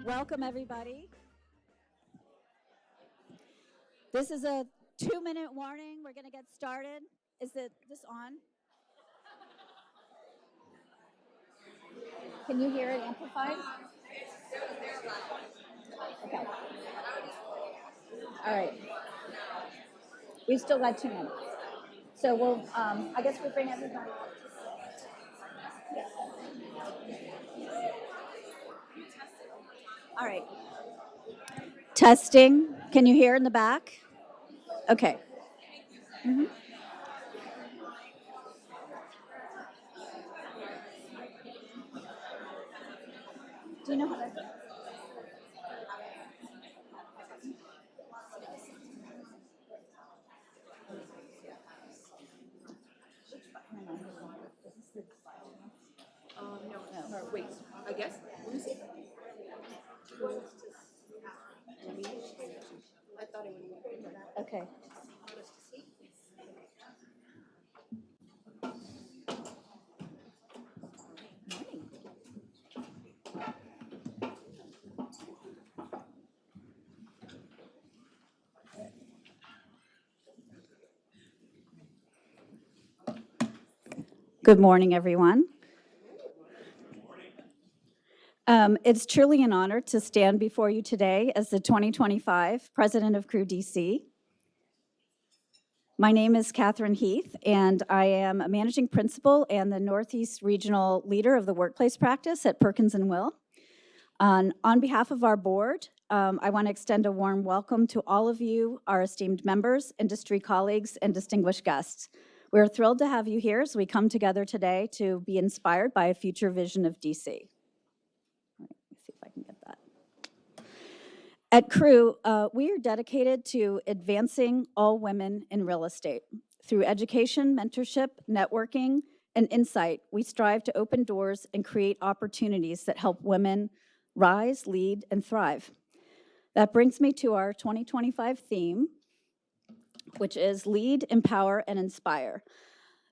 Welcome, everybody. This is a 2-minute warning. We're going to get started. Is this on? Can you hear it amplified? Okay. All right. We've still got 2 minutes. So I guess we'll bring everybody up. All right. Testing. Can you hear in the back? Okay. Mm-hmm. Do you know how to? No. Wait, I guess. Let me see. I thought it would. Okay. Good morning, everyone. It's truly an honor to stand before you today as the 2025 President of Crew DC. My name is Catherine Heath, and I am a managing principal and the Northeast Regional Leader of the Workplace Practice at Perkins & Will. On behalf of our board, I want to extend a warm welcome to all of you, our esteemed members, industry colleagues, and distinguished guests. We're thrilled to have you here as we come together today to be inspired by a future vision of DC. Let's see if I can get that. At Crew, we are dedicated to advancing all women in real estate. Through education, mentorship, networking, and insight, we strive to open doors and create opportunities that help women rise, lead, and thrive. That brings me to our 2025 theme, which is Lead, Empower, and Inspire.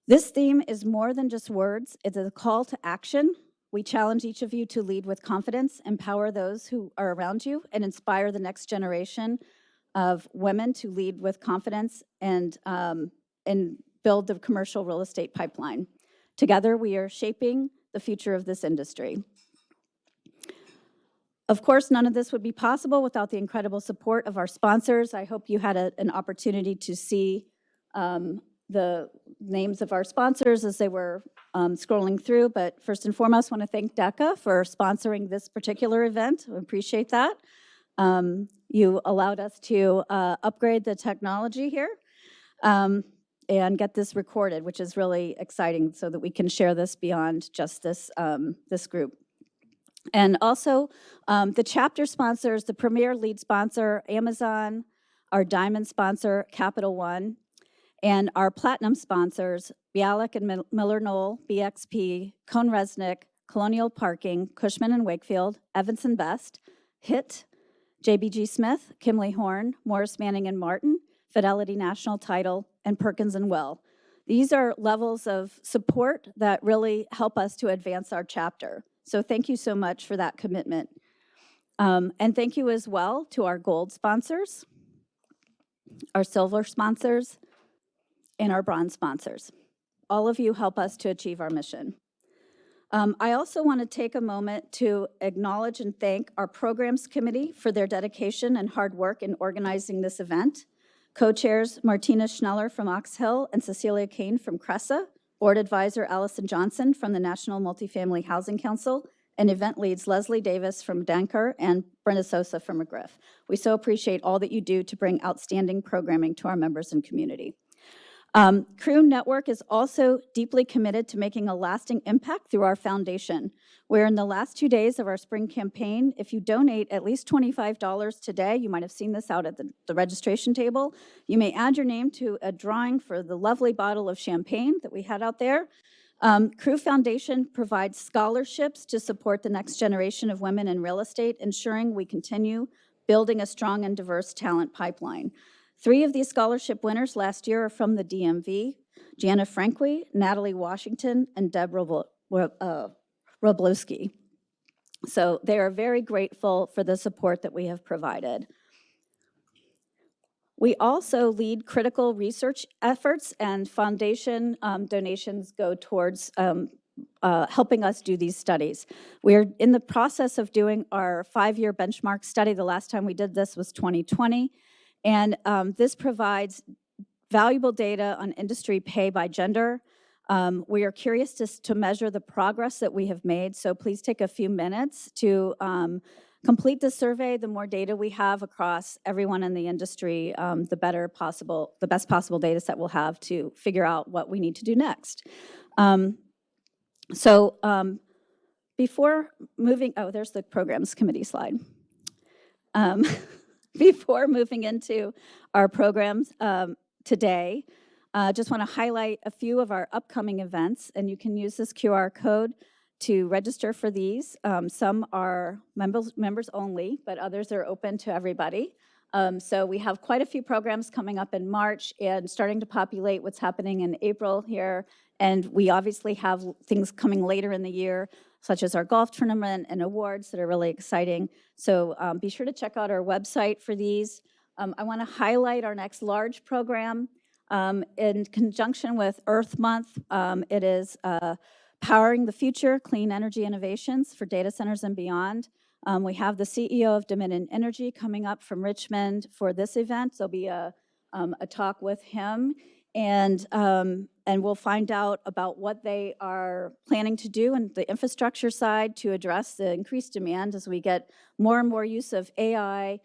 This theme is more than just words. It's a call to action. We challenge each of you to lead with confidence, empower those who are around you, and inspire the next generation of women to lead with confidence and build the commercial real estate pipeline. Together, we are shaping the future of this industry. Of course, none of this would be possible without the incredible support of our sponsors. I hope you had an opportunity to see the names of our sponsors as they were scrolling through, but first and foremost, I want to thank DECA for sponsoring this particular event. We appreciate that. You allowed us to upgrade the technology here and get this recorded, which is really exciting so that we can share this beyond just this group. And also, the chapter sponsors, the premier lead sponsor, Amazon, our diamond sponsor, Capital One, and our platinum sponsors, Bialik and Miller Knoll, BXP, Cone Resnick, Colonial Parking, Cushman & Wakefield, Evans & Best, HIT, JBG Smith, Kimley Horn, Morris Manning & Martin, Fidelity National Title, and Perkins & Will. These are levels of support that really help us to advance our chapter. So thank you so much for that commitment. And thank you as well to our gold sponsors, our silver sponsors, and our bronze sponsors. All of you help us to achieve our mission. I also want to take a moment to acknowledge and thank our programs committee for their dedication and hard work in organizing this event. Co-chairs Martina Schneller from Ox Hill and Cecilia Kane from Cressa, board advisor Allison Johnson from the National Multifamily Housing Council, and event leads Leslie Davis from Danker and Brenda Sosa from McGriff. We so appreciate all that you do to bring outstanding programming to our members and community. Crew Network is also deeply committed to making a lasting impact through our foundation, where in the last 2 days of our spring campaign, if you donate at least $25 today, you might have seen this out at the registration table, you may add your name to a drawing for the lovely bottle of champagne that we had out there. Crew Foundation provides scholarships to support the next generation of women in real estate, ensuring we continue building a strong and diverse talent pipeline. 3 of these scholarship winners last year are from the DMV, Jana Franqui, Natalie Washington, and Deb Roblowski. So they are very grateful for the support that we have provided. We also lead critical research efforts, and foundation donations go towards helping us do these studies. We're in the process of doing our 5-year benchmark study. The last time we did this was 2020, and this provides valuable data on industry pay by gender. We are curious to measure the progress that we have made, so please take a few minutes to complete the survey. The more data we have across everyone in the industry, the best possible data set we'll have to figure out what we need to do next. Before moving, there's the programs committee slide. Before moving into our programs today, just want to highlight a few of our upcoming events, and you can use this QR code to register for these. Some are members only, but others are open to everybody. So we have quite a few programs coming up in March and starting to populate what's happening in April here. And we obviously have things coming later in the year, such as our golf tournament and awards that are really exciting. So be sure to check out our website for these. I want to highlight our next large program in conjunction with Earth Month. It is Powering the Future, Clean Energy Innovations for Data Centers and Beyond. We have the CEO of Dominion Energy coming up from Richmond for this event. There'll be a talk with him, and we'll find out about what they are planning to do on the infrastructure side to address the increased demand as we get more and more use of AI,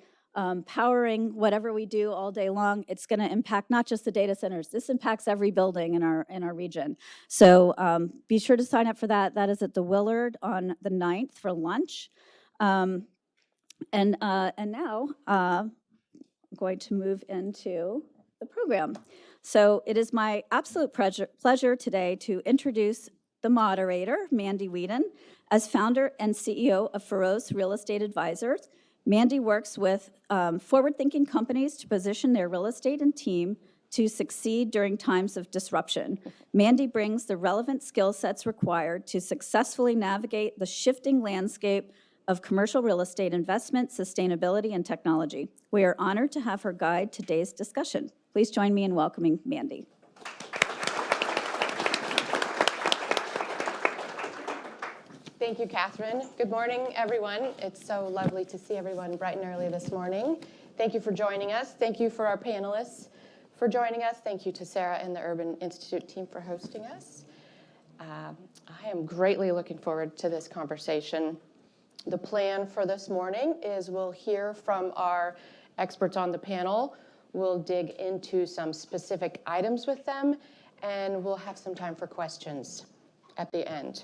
powering whatever we do all day long. It's going to impact not just the data centers. This impacts every building in our region. So be sure to sign up for that. That is at the Willard on the 9th for lunch. And now I'm going to move into the program. So it is my absolute pleasure today to introduce the moderator, Mandy Whedon, as founder and CEO of Feroz Real Estate Advisors. Mandy works with forward-thinking companies to position their real estate and team to succeed during times of disruption. Mandy brings the relevant skill sets required to successfully navigate the shifting landscape of commercial real estate investment, sustainability, and technology. We are honored to have her guide today's discussion. Please join me in welcoming Mandy. Thank you, Catherine. Good morning, everyone. It's so lovely to see everyone bright and early this morning. Thank you for joining us. Thank you for our panelists for joining us. Thank you to Sarah and the Urban Institute team for hosting us. I am greatly looking forward to this conversation. The plan for this morning is we'll hear from our experts on the panel. We'll dig into some specific items with them, and we'll have some time for questions at the end.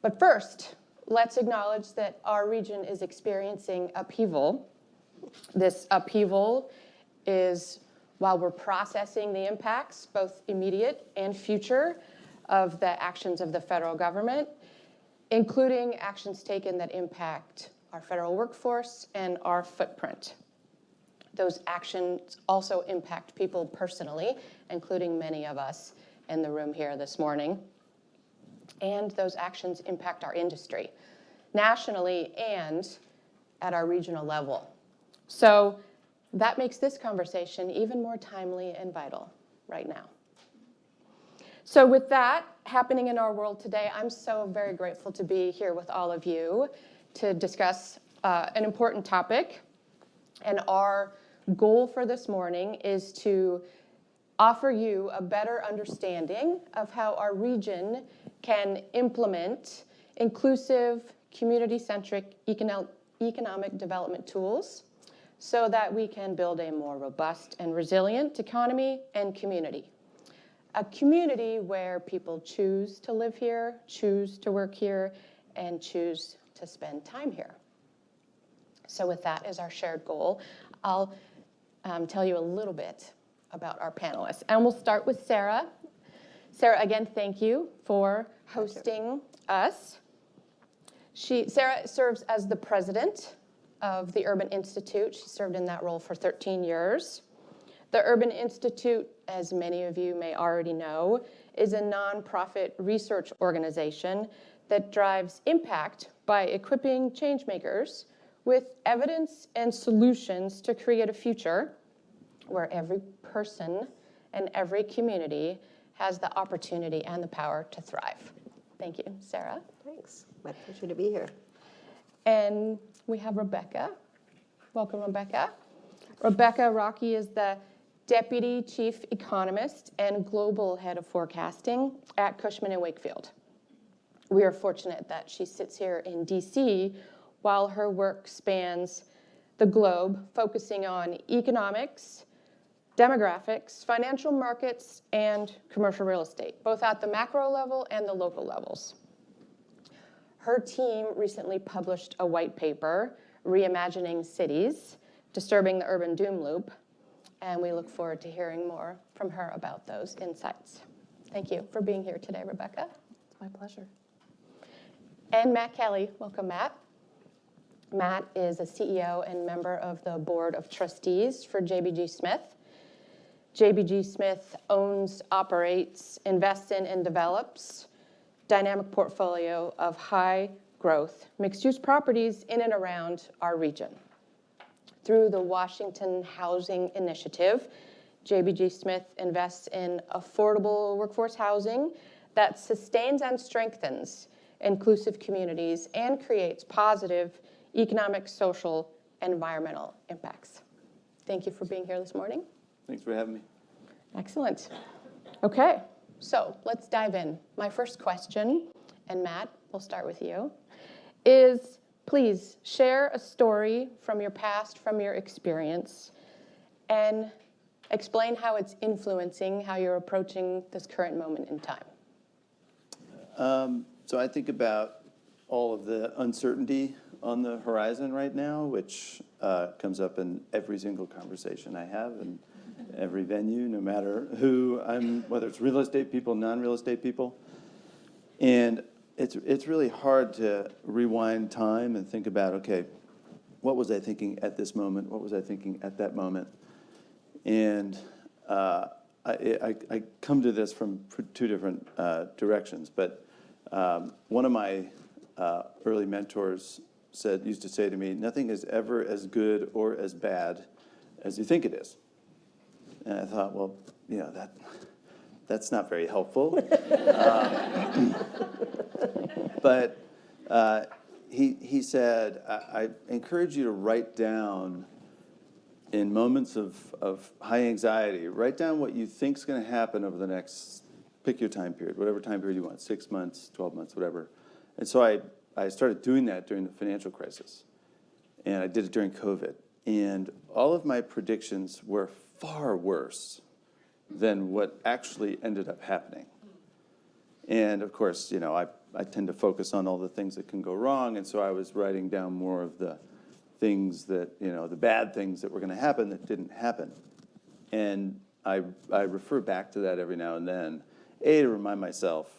But first, let's acknowledge that our region is experiencing upheaval. This upheaval is while we're processing the impacts, both immediate and future, of the actions of the federal government, including actions taken that impact our federal workforce and our footprint. Those actions also impact people personally, including many of us in the room here this morning. And those actions impact our industry, nationally and at our regional level. So that makes this conversation even more timely and vital right now. So with that happening in our world today, I'm so very grateful to be here with all of you to discuss an important topic. And our goal for this morning is to offer you a better understanding of how our region can implement inclusive, community-centric economic development tools so that we can build a more robust and resilient economy and community. A community where people choose to live here, choose to work here, and choose to spend time here. So with that as our shared goal, I'll tell you a little bit about our panelists. And we'll start with Sarah. Sarah, again, thank you for hosting us. Sarah serves as the president of the Urban Institute. She served in that role for 13 years. The Urban Institute, as many of you may already know, is a nonprofit research organization that drives impact by equipping changemakers with evidence and solutions to create a future where every person and every community has the opportunity and the power to thrive. Thank you, Sarah. Thanks. My pleasure to be here. And we have Rebecca. Welcome, Rebecca. Rebecca Rocky is the Deputy Chief Economist and Global Head of Forecasting at Cushman & Wakefield. We are fortunate that she sits here in DC while her work spans the globe, focusing on economics, demographics, financial markets, and commercial real estate, both at the macro level and the local levels. Her team recently published a white paper, Reimagining Cities, Disturbing the Urban Doom Loop, and we look forward to hearing more from her about those insights. Thank you for being here today, Rebecca. It's my pleasure. And Matt Kelly. Welcome, Matt. Matt is a CEO and member of the Board of Trustees for JBG Smith. JBG Smith owns, operates, invests in, and develops dynamic portfolio of high-growth, mixed-use properties in and around our region. Through the Washington Housing Initiative, JBG Smith invests in affordable workforce housing that sustains and strengthens inclusive communities and creates positive economic, social, and environmental impacts. Thank you for being here this morning. Thanks for having me. Excellent. Okay, so let's dive in. My first question, and Matt, we'll start with you, is please share a story from your past, from your experience, and explain how it's influencing how you're approaching this current moment in time. So I think about all of the uncertainty on the horizon right now, which comes up in every single conversation I have and every venue, no matter who I'm, whether it's real estate people, non-real estate people. And it's really hard to rewind time and think about, okay, what was I thinking at this moment? What was I thinking at that moment? And I come to this from two different directions. But one of my early mentors used to say to me, nothing is ever as good or as bad as you think it is. And I thought, well, that's not very helpful. But he said, I encourage you to write down in moments of high anxiety, write down what you think is going to happen over the next, pick your time period, whatever time period you want, 6 months, 12 months, whatever. And so I started doing that during the financial crisis. And I did it during COVID. And all of my predictions were far worse than what actually ended up happening. And of course, I tend to focus on all the things that can go wrong. And so I was writing down more of the things that, the bad things that were going to happen that didn't happen. And I refer back to that every now and then, to remind myself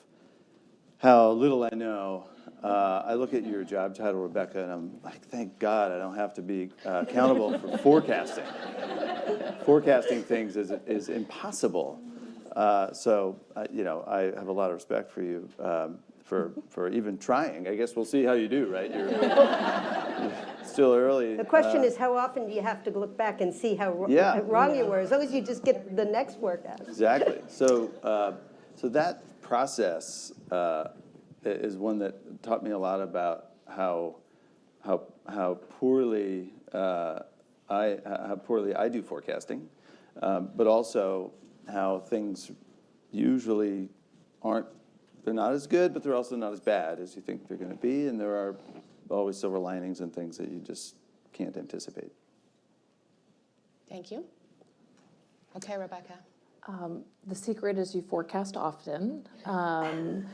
how little I know. I look at your job title, Rebecca, and I'm like, thank God I don't have to be accountable for forecasting. Forecasting things is impossible. So I have a lot of respect for you for even trying. I guess we'll see how you do, right? You're still early. The question is, how often do you have to look back and see how wrong you were? As long as you just get the next workout. Exactly. So that process is one that taught me a lot about how poorly I do forecasting, but also how things usually they're not as good, but they're also not as bad as you think they're going to be, and there are always silver linings and things that you just can't anticipate. Thank you. Okay, Rebecca. The secret is you forecast often. And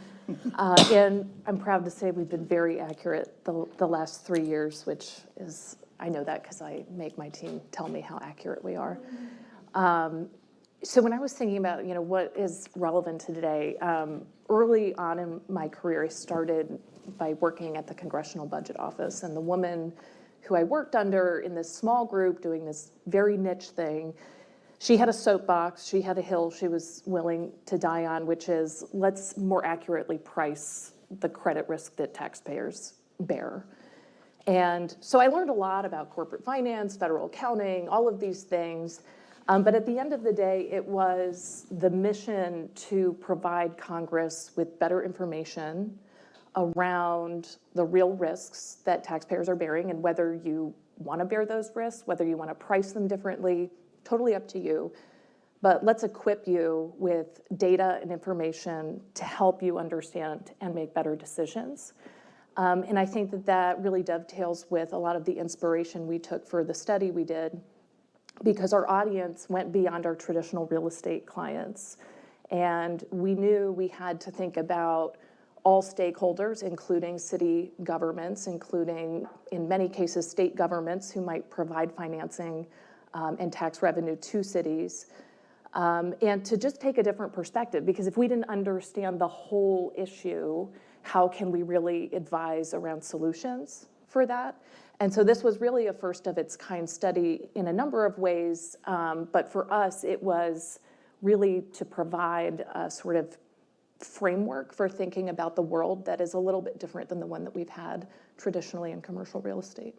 I'm proud to say we've been very accurate the last 3 years, which is, I know that because I make my team tell me how accurate we are. So when I was thinking about, what is relevant to today, early on in my career, I started by working at the Congressional Budget Office. And the woman who I worked under in this small group doing this very niche thing, she had a soapbox, she had a hill she was willing to die on, which is let's more accurately price the credit risk that taxpayers bear. And so I learned a lot about corporate finance, federal accounting, all of these things. But at the end of the day, it was the mission to provide Congress with better information around the real risks that taxpayers are bearing and whether you want to bear those risks, whether you want to price them differently, totally up to you. But let's equip you with data and information to help you understand and make better decisions. And I think that that really dovetails with a lot of the inspiration we took for the study we did, because our audience went beyond our traditional real estate clients. And we knew we had to think about all stakeholders, including city governments, including, in many cases, state governments who might provide financing and tax revenue to cities. And to just take a different perspective, because if we didn't understand the whole issue, how can we really advise around solutions for that? And so this was really a first of its kind study in a number of ways, but for us, it was really to provide a sort of framework for thinking about the world that is a little bit different than the one that we've had traditionally in commercial real estate.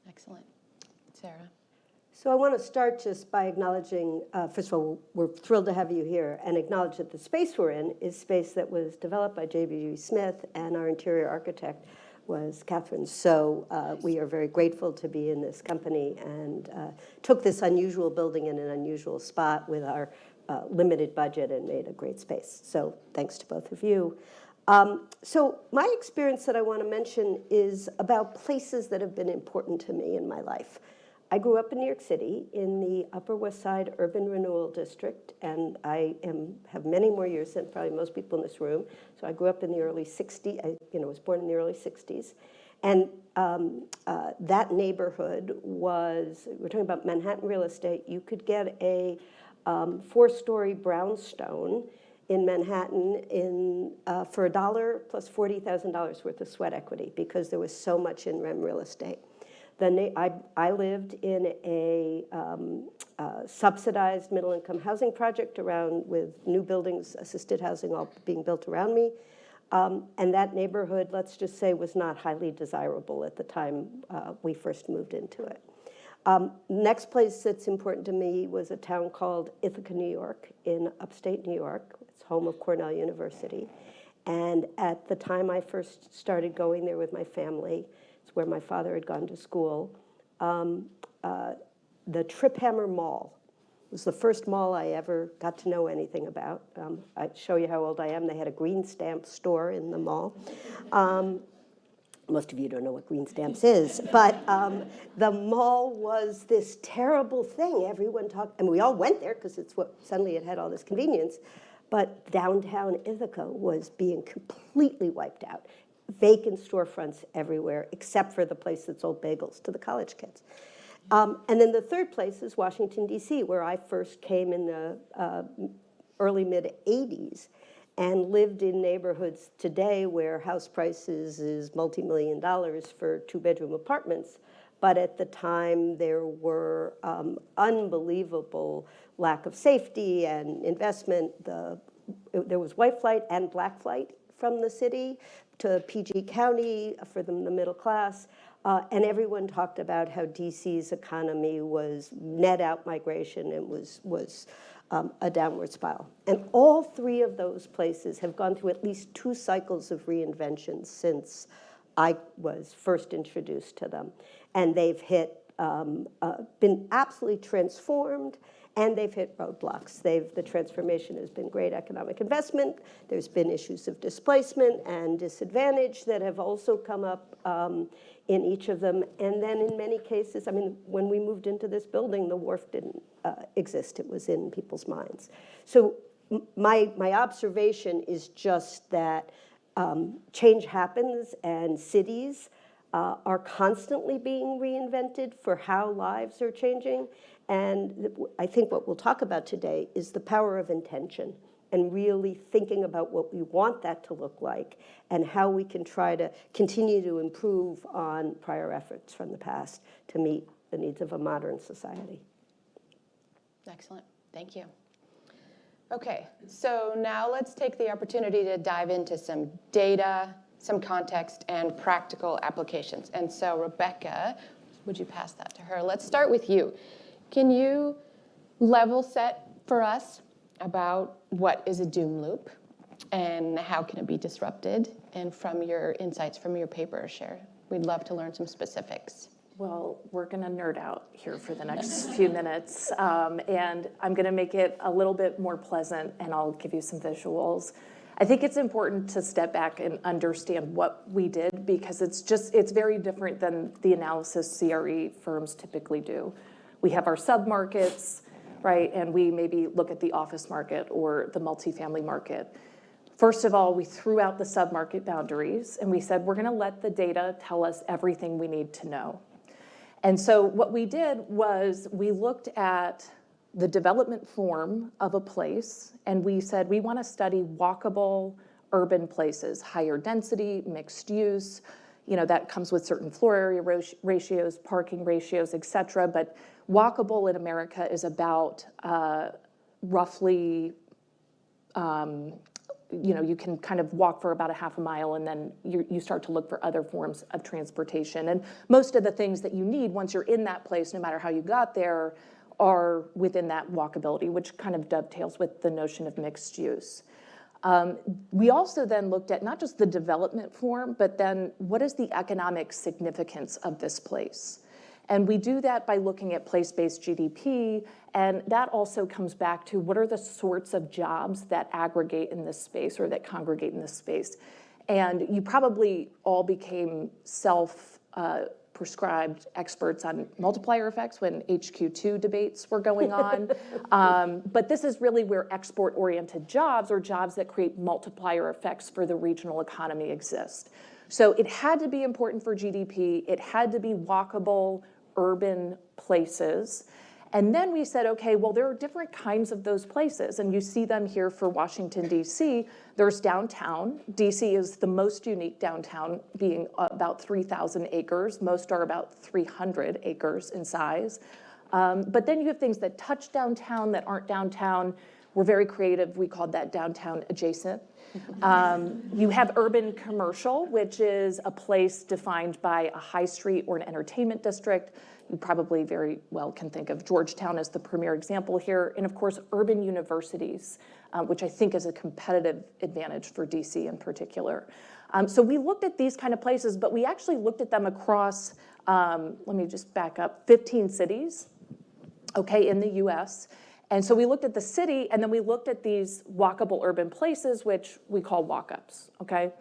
Excellent. Sarah? So I want to start just by acknowledging, first of all, we're thrilled to have you here, and acknowledge that the space we're in is space that was developed by J.B. Smith, and our interior architect was Catherine. So we are very grateful to be in this company, and took this unusual building in an unusual spot with our limited budget and made a great space. So thanks to both of you. So my experience that I want to mention is about places that have been important to me in my life. I grew up in New York City in the Upper West Side Urban Renewal District, and I have many more years than probably most people in this room. So I grew up in the early 60s, was born in the early 60s. And that neighborhood was, we're talking about Manhattan real estate, you could get a 4-story brownstone in Manhattan for $1 plus $40,000 worth of sweat equity, because there was so much in REM real estate. I lived in a subsidized middle-income housing project with new buildings, assisted housing all being built around me. And that neighborhood, let's just say, was not highly desirable at the time we first moved into it. Next place that's important to me was a town called Ithaca, New York, in upstate New York. It's home of Cornell University. And at the time I first started going there with my family, it's where my father had gone to school, the Trip Hammer Mall was the first mall I ever got to know anything about. I'd show you how old I am. They had a green stamp store in the mall. Most of you don't know what green stamps is, but the mall was this terrible thing. Everyone talked, and we all went there because it's what suddenly it had all this convenience. But downtown Ithaca was being completely wiped out. Vacant storefronts everywhere, except for the place that sold bagels to the college kids. And then the third place is Washington, D.C., where I first came in the early, mid-'80s and lived in neighborhoods today where house prices is multi-million dollars for 2-bedroom apartments. But at the time, there were unbelievable lack of safety and investment. There was white flight and black flight from the city to PG County for the middle class. And everyone talked about how DC's economy was net out migration and was a downward spiral. And all three of those places have gone through at least 2 cycles of reinvention since I was first introduced to them. And they've been absolutely transformed, and they've hit roadblocks. The transformation has been great economic investment. There's been issues of displacement and disadvantage that have also come up in each of them. And then in many cases, I mean, when we moved into this building, the wharf didn't exist. It was in people's minds. So my observation is just that change happens, and cities are constantly being reinvented for how lives are changing. And I think what we'll talk about today is the power of intention and really thinking about what we want that to look like and how we can try to continue to improve on prior efforts from the past to meet the needs of a modern society. Excellent. Thank you. Okay, so now let's take the opportunity to dive into some data, some context, and practical applications. And so Rebecca, would you pass that to her? Let's start with you. Can you level set for us about what is a doom loop and how can it be disrupted? And from your insights from your paper, share. We'd love to learn some specifics. Well, we're going to nerd out here for the next few minutes, and I'm going to make it a little bit more pleasant, and I'll give you some visuals. I think it's important to step back and understand what we did, because it's very different than the analysis CRE firms typically do. We have our submarkets, right, and we maybe look at the office market or the multifamily market. First of all, we threw out the submarket boundaries, and we said we're going to let the data tell us everything we need to know. And so what we did was we looked at the development form of a place, and we said we want to study walkable urban places, higher density, mixed use. You know, that comes with certain floor area ratios, parking ratios, et cetera. But walkable in America is about roughly, you can kind of walk for about a half a mile, and then you start to look for other forms of transportation. And most of the things that you need once you're in that place, no matter how you got there, are within that walkability, which kind of dovetails with the notion of mixed use. We also then looked at not just the development form, but then what is the economic significance of this place? And we do that by looking at place-based GDP, and that also comes back to what are the sorts of jobs that aggregate in this space or that congregate in this space. And you probably all became self-prescribed experts on multiplier effects when HQ2 debates were going on. But this is really where export-oriented jobs or jobs that create multiplier effects for the regional economy exist. So it had to be important for GDP. It had to be walkable urban places. And then we said, okay, well, there are different kinds of those places. And you see them here for Washington, D.C. There's downtown. D.C. is the most unique downtown, being about 3,000 acres. Most are about 300 acres in size. But then you have things that touch downtown that aren't downtown. We're very creative. We called that downtown adjacent. You have urban commercial, which is a place defined by a high street or an entertainment district. You probably very well can think of Georgetown as the premier example here. And of course, urban universities, which I think is a competitive advantage for DC in particular. So we looked at these kind of places, but we actually looked at them across, let me just back up, 15 cities, okay, in the US. And so we looked at the city, and then we looked at these walkable urban places, which we call walk-ups, okay?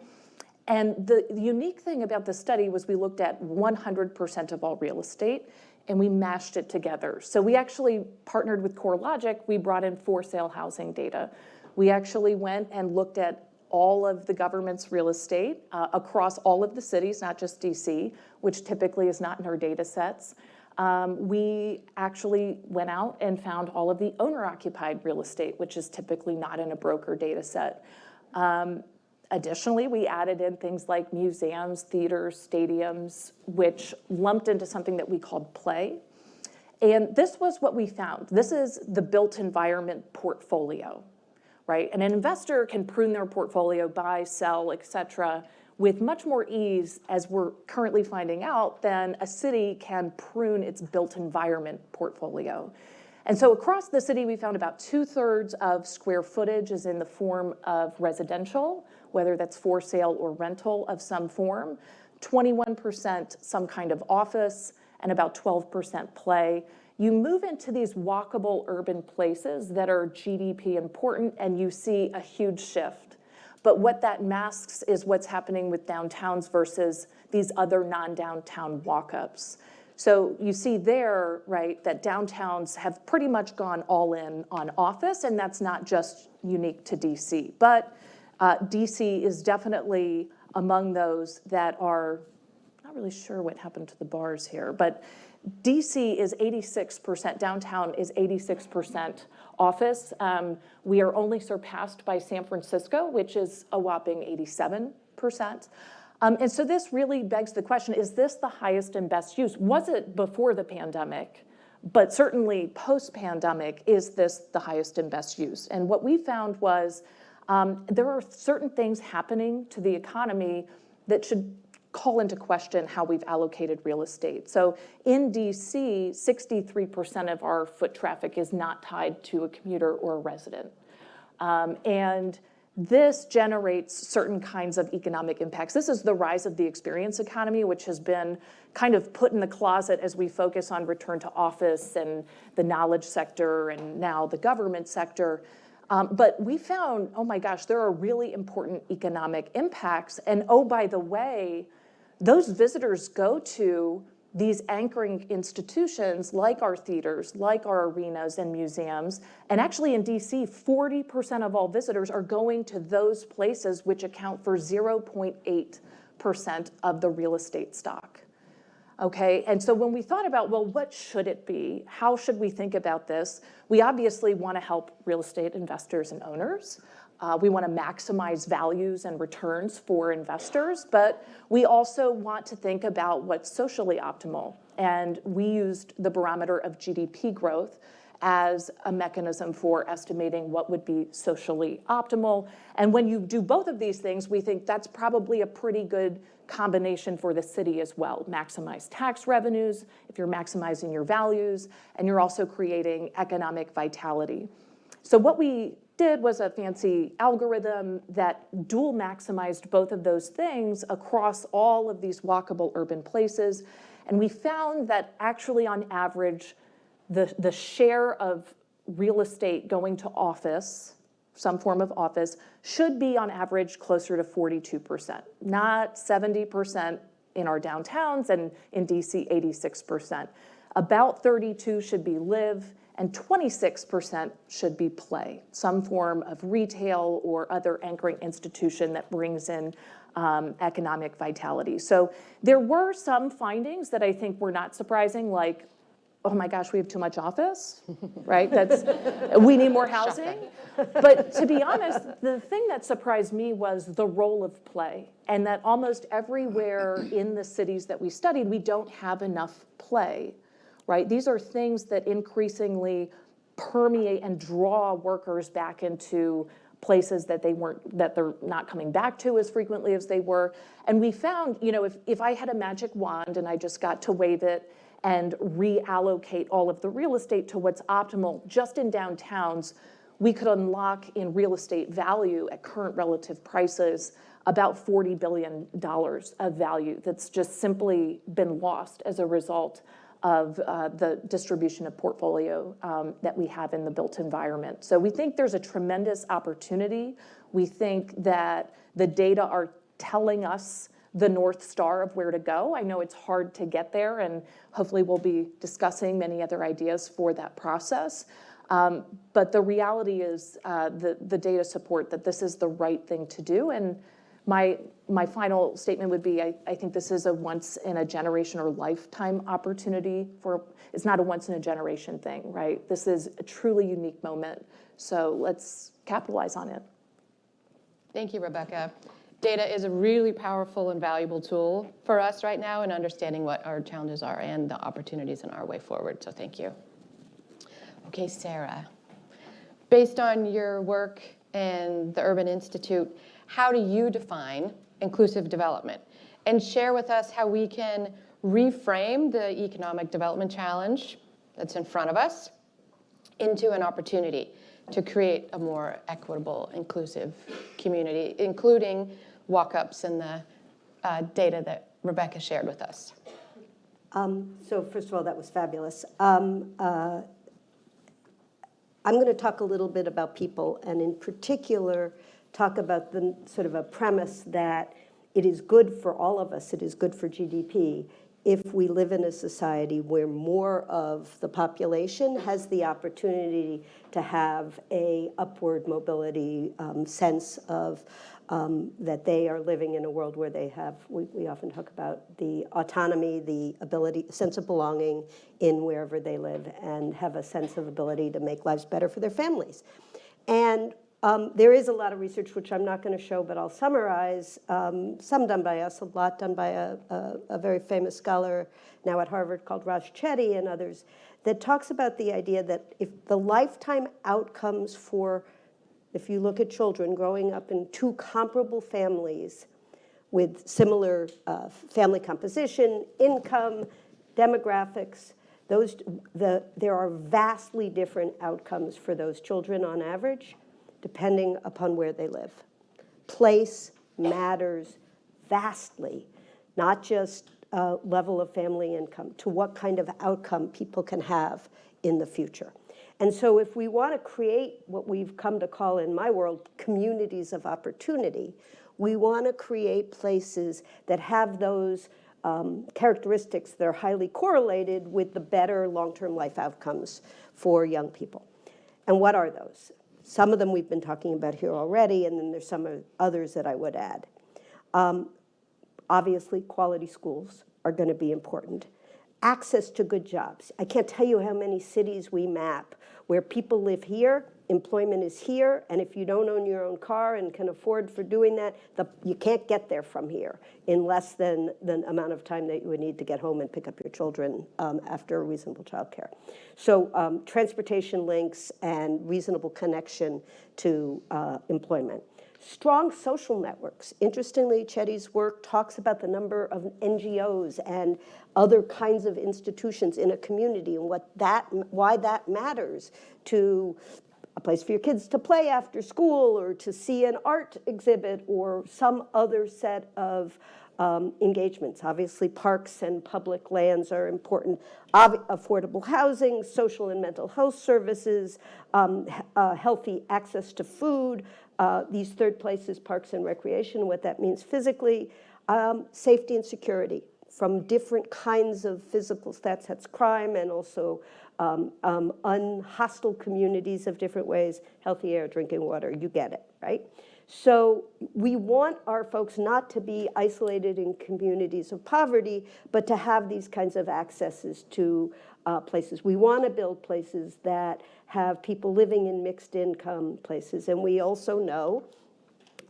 And the unique thing about this study was we looked at 100% of all real estate, and we mashed it together. So we actually partnered with CoreLogic. We brought in for sale housing data. We actually went and looked at all of the government's real estate across all of the cities, not just DC, which typically is not in our data sets. We actually went out and found all of the owner-occupied real estate, which is typically not in a broker data set. Additionally, we added in things like museums, theaters, stadiums, which lumped into something that we called play. And this was what we found. This is the built environment portfolio, right? And an investor can prune their portfolio, buy, sell, et cetera, with much more ease, as we're currently finding out, than a city can prune its built environment portfolio. And so across the city, we found about 2/3 of square footage is in the form of residential, whether that's for sale or rental of some form, 21% some kind of office, and about 12% play. You move into these walkable urban places that are GDP important, and you see a huge shift. But what that masks is what's happening with downtowns versus these other non-downtown walk-ups. So you see there, right, that downtowns have pretty much gone all in on office, and that's not just unique to DC. But DC is definitely among those that are, not really sure what happened to the bars here, but DC is 86%, downtown is 86% office. We are only surpassed by San Francisco, which is a whopping 87%. And so this really begs the question, is this the highest and best use? Was it before the pandemic? But certainly post-pandemic, is this the highest and best use? And what we found was there are certain things happening to the economy that should call into question how we've allocated real estate. So in DC, 63% of our foot traffic is not tied to a commuter or a resident. And this generates certain kinds of economic impacts. This is the rise of the experience economy, which has been kind of put in the closet as we focus on return to office and the knowledge sector and now the government sector. But we found, oh my gosh, there are really important economic impacts. And oh, by the way, those visitors go to these anchoring institutions like our theaters, like our arenas and museums. And actually in DC, 40% of all visitors are going to those places, which account for 0.8% of the real estate stock. Okay, and so when we thought about, well, what should it be? How should we think about this? We obviously want to help real estate investors and owners. We want to maximize values and returns for investors, but we also want to think about what's socially optimal. And we used the barometer of GDP growth as a mechanism for estimating what would be socially optimal. And when you do both of these things, we think that's probably a pretty good combination for the city as well. Maximize tax revenues, if you're maximizing your values, and you're also creating economic vitality. So what we did was a fancy algorithm that dual maximized both of those things across all of these walkable urban places. And we found that actually on average, the share of real estate going to office, some form of office, should be on average closer to 42%, not 70% in our downtowns, and in DC, 86%. About 32 should be live, and 26% should be play, some form of retail or other anchoring institution that brings in economic vitality. So there were some findings that I think were not surprising, like, oh my gosh, we have too much office, right? We need more housing. But to be honest, the thing that surprised me was the role of play, and that almost everywhere in the cities that we studied, we don't have enough play. Right? These are things that increasingly permeate and draw workers back into places that they're not coming back to as frequently as they were. And we found, if I had a magic wand and I just got to wave it and reallocate all of the real estate to what's optimal just in downtowns, we could unlock in real estate value at current relative prices about $40 billion of value that's just simply been lost as a result of the distribution of portfolio that we have in the built environment. So we think there's a tremendous opportunity. We think that the data are telling us the North Star of where to go. I know it's hard to get there, and hopefully we'll be discussing many other ideas for that process. But the reality is the data support that this is the right thing to do. And my final statement would be, I think this is a once in a generation or lifetime opportunity it's not a once in a generation thing, right? This is a truly unique moment. So let's capitalize on it. Thank you, Rebecca. Data is a really powerful and valuable tool for us right now in understanding what our challenges are and the opportunities in our way forward. So thank you. Okay, Sarah, based on your work and the Urban Institute, how do you define inclusive development? And share with us how we can reframe the economic development challenge that's in front of us into an opportunity to create a more equitable, inclusive community, including walk-ups and the data that Rebecca shared with us. So first of all, that was fabulous. I'm going to talk a little bit about people, and in particular, talk about the sort of a premise that it is good for all of us, it is good for GDP, if we live in a society where more of the population has the opportunity to have a upward mobility sense of that they are living in a world where they have, we often talk about the autonomy, the ability, sense of belonging in wherever they live, and have a sense of ability to make lives better for their families. And There is a lot of research, which I'm not going to show, but I'll summarize. Some done by us, a lot done by a very famous scholar now at Harvard called Raj Chetty and others, that talks about the idea that if the lifetime outcomes for, if you look at children growing up in two comparable families with similar family composition, income, demographics, there are vastly different outcomes for those children on average, depending upon where they live. Place matters vastly, not just level of family income, to what kind of outcome people can have in the future. And so if we want to create what we've come to call in my world communities of opportunity, we want to create places that have those characteristics that are highly correlated with the better long-term life outcomes for young people. And what are those? Some of them we've been talking about here already, and then there's some others that I would add. Obviously, quality schools are going to be important. Access to good jobs. I can't tell you how many cities we map where people live here, employment is here, and if you don't own your own car and can afford for doing that, you can't get there from here in less than the amount of time that you would need to get home and pick up your children after reasonable childcare. So transportation links and reasonable connection to employment. Strong social networks. Interestingly, Chetty's work talks about the number of NGOs and other kinds of institutions in a community and why that matters to a place for your kids to play after school or to see an art exhibit or some other set of engagements. Obviously, parks and public lands are important. Affordable housing, social and mental health services, healthy access to food, these third places, parks and recreation, what that means physically, safety and security from different kinds of physical stats, that's crime and also unhostile communities of different ways, healthy air, drinking water, you get it, right? So we want our folks not to be isolated in communities of poverty, but to have these kinds of accesses to places. We want to build places that have people living in mixed income places. And we also know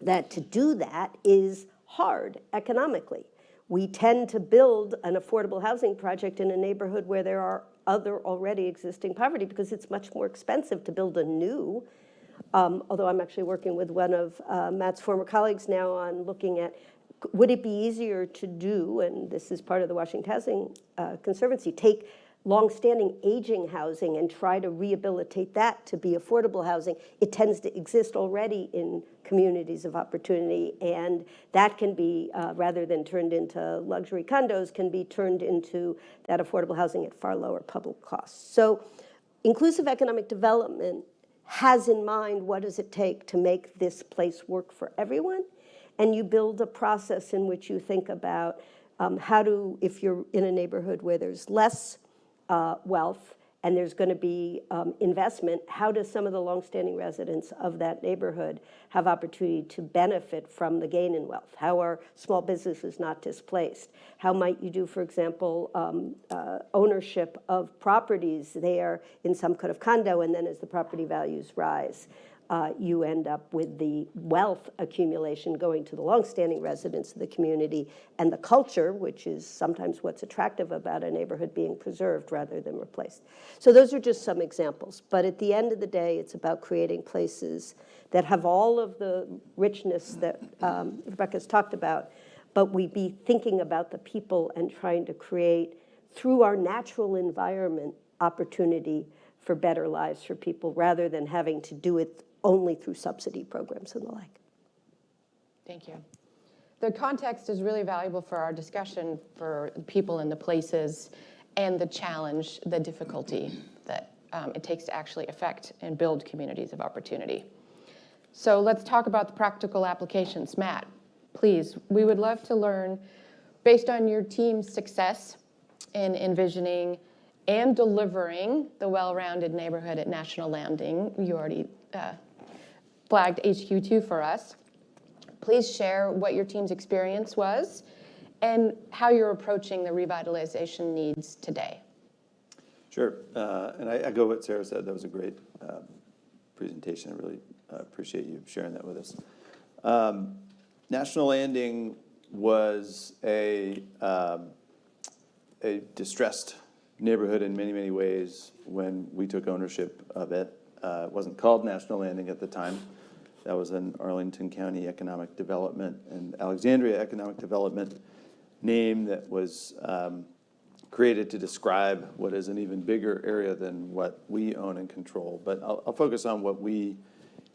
that to do that is hard economically. We tend to build an affordable housing project in a neighborhood where there are other already existing poverty because it's much more expensive to build a new. Although I'm actually working with one of Matt's former colleagues now on looking at, would it be easier to do, and this is part of the Washington Housing Conservancy, take longstanding aging housing and try to rehabilitate that to be affordable housing. It tends to exist already in communities of opportunity, and that can be, rather than turned into luxury condos, can be turned into that affordable housing at far lower public costs. So inclusive economic development has in mind what does it take to make this place work for everyone, and you build a process in which you think about if you're in a neighborhood where there's less wealth and there's going to be investment, how does some of the longstanding residents of that neighborhood have opportunity to benefit from the gain in wealth? How are small businesses not displaced? How might you do, for example, ownership of properties there in some kind of condo, and then as the property values rise, you end up with the wealth accumulation going to the longstanding residents of the community and the culture, which is sometimes what's attractive about a neighborhood being preserved rather than replaced. So those are just some examples. But at the end of the day, it's about creating places that have all of the richness that Rebecca's talked about, but we be thinking about the people and trying to create, through our natural environment, opportunity for better lives for people rather than having to do it only through subsidy programs and the like. Thank you. The context is really valuable for our discussion for people and the places and the challenge, the difficulty that it takes to actually affect and build communities of opportunity. So let's talk about the practical applications. Matt, please, we would love to learn, based on your team's success in envisioning and delivering the well-rounded neighborhood at National Landing. You already flagged HQ2 for us. Please share what your team's experience was and how you're approaching the revitalization needs today. Sure, and I go what Sarah said. That was a great presentation. I really I appreciate you sharing that with us. National Landing was a distressed neighborhood in many, many ways when we took ownership of it. It wasn't called National Landing at the time. That was an Arlington County Economic Development and Alexandria Economic Development name that was created to describe what is an even bigger area than what we own and control. But I'll focus on what we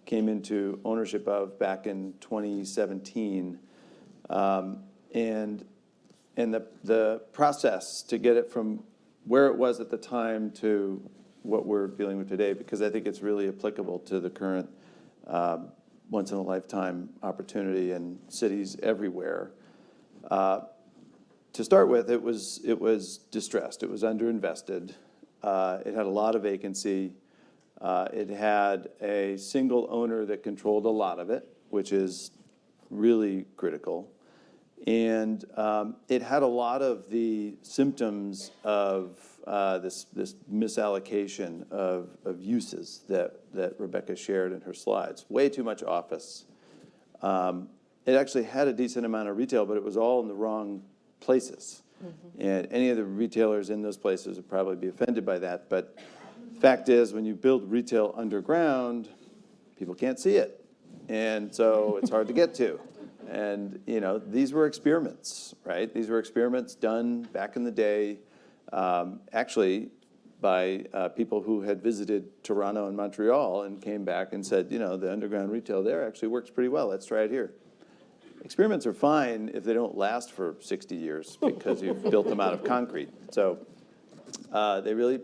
came into ownership of back in 2017. And the process to get it from where it was at the time to what we're dealing with today, because I think it's really applicable to the current once-in-a-lifetime opportunity in cities everywhere. To start with, it was distressed. It was underinvested. It had a lot of vacancy. It had a single owner that controlled a lot of it, which is really critical. And it had a lot of the symptoms of this misallocation of uses that Rebecca shared in her slides. Way too much office. It actually had a decent amount of retail, but it was all in the wrong places. Mm-hmm. And any of the retailers in those places would probably be offended by that. But the fact is, when you build retail underground, people can't see it. And so it's hard to get to. And, you know, these were experiments, right? These were experiments done back in the day, actually by people who had visited Toronto and Montreal and came back and said, you know, the underground retail there actually works pretty well. Let's try it here. Experiments are fine if they don't last for 60 years because you've built them out of concrete. So they really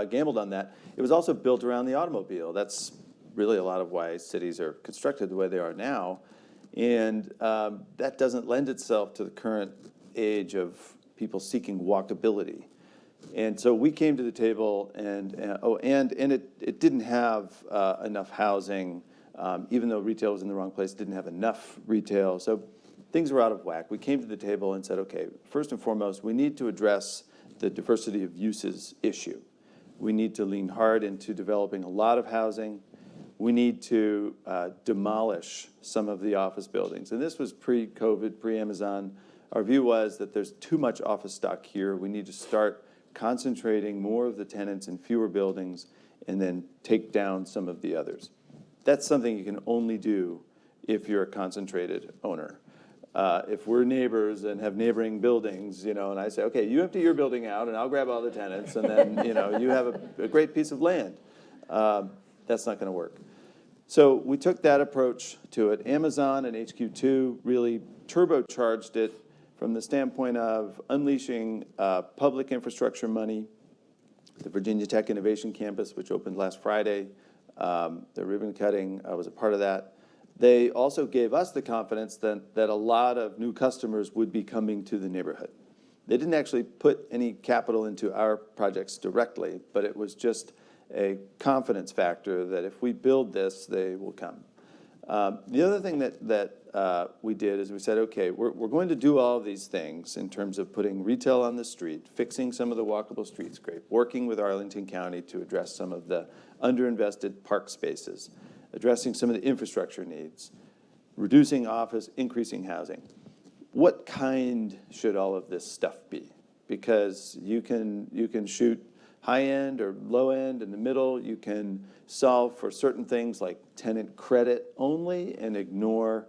gambled on that. It was also built around the automobile. That's really a lot of why cities are constructed the way they are now. And that doesn't lend itself to the current age of people seeking walkability. And so we came to the table, and it didn't have enough housing. Even though retail was in the wrong place, didn't have enough retail. So things were out of whack. We came to the table and said, okay, first and foremost, we need to address the diversity of uses issue. We need to lean hard into developing a lot of housing. We need to demolish some of the office buildings. And this was pre-COVID, pre-Amazon. Our view was that there's too much office stock here. We need to start concentrating more of the tenants in fewer buildings and then take down some of the others. That's something you can only do if you're a concentrated owner. If we're neighbors and have neighboring buildings, you know, and I say, okay, you empty your building out and I'll grab all the tenants and then, you know, you have a great piece of land. That's not going to work. So we took that approach to it. Amazon and HQ2 really turbocharged it from the standpoint of unleashing public infrastructure money. The Virginia Tech Innovation Campus, which opened last Friday, the ribbon cutting, I was a part of that. They also gave us the confidence that a lot of new customers would be coming to the neighborhood. They didn't actually put any capital into our projects directly, but it was just a confidence factor that if we build this, they will come. The other thing that we did is we said, okay, we're going to do all of these things in terms of putting retail on the street, fixing some of the walkable streetscape, working with Arlington County to address some of the underinvested park spaces, addressing some of the infrastructure needs, reducing office, increasing housing. What kind should all of this stuff be? Because you can shoot high end or low end in the middle. You can solve for certain things like tenant credit only and ignore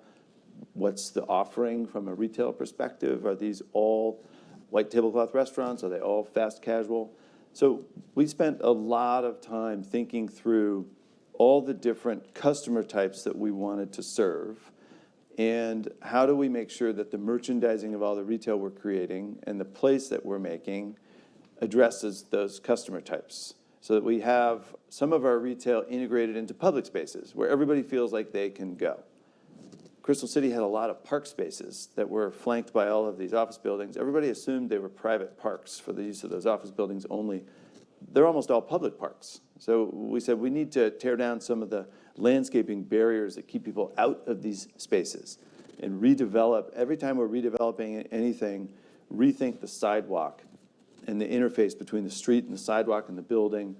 what's the offering from a retail perspective. Are these all white tablecloth restaurants? Are they all fast casual? So we spent a lot of time thinking through all the different customer types that we wanted to serve, and how do we make sure that the merchandising of all the retail we're creating and the place that we're making addresses those customer types, so that we have some of our retail integrated into public spaces where everybody feels like they can go. Crystal City had a lot of park spaces that were flanked by all of these office buildings. Everybody assumed they were private parks for the use of those office buildings only. They're almost all public parks. So we said we need to tear down some of the landscaping barriers that keep people out of these spaces and redevelop. Every time we're redeveloping anything, rethink the sidewalk and the interface between the street and the sidewalk and the building.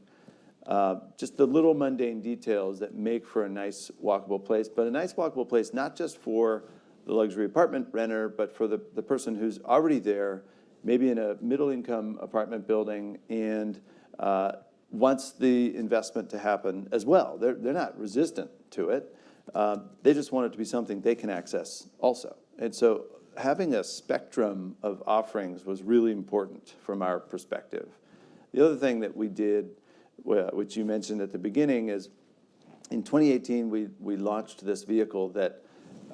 just the little mundane details that make for a nice walkable place, but a nice walkable place not just for the luxury apartment renter, but for the person who's already there, maybe in a middle-income apartment building, and wants the investment to happen as well. They're not resistant to it. They just want it to be something they can access also. And so having a spectrum of offerings was really important from our perspective. The other thing that we did, which you mentioned at the beginning, is in 2018, we launched this vehicle that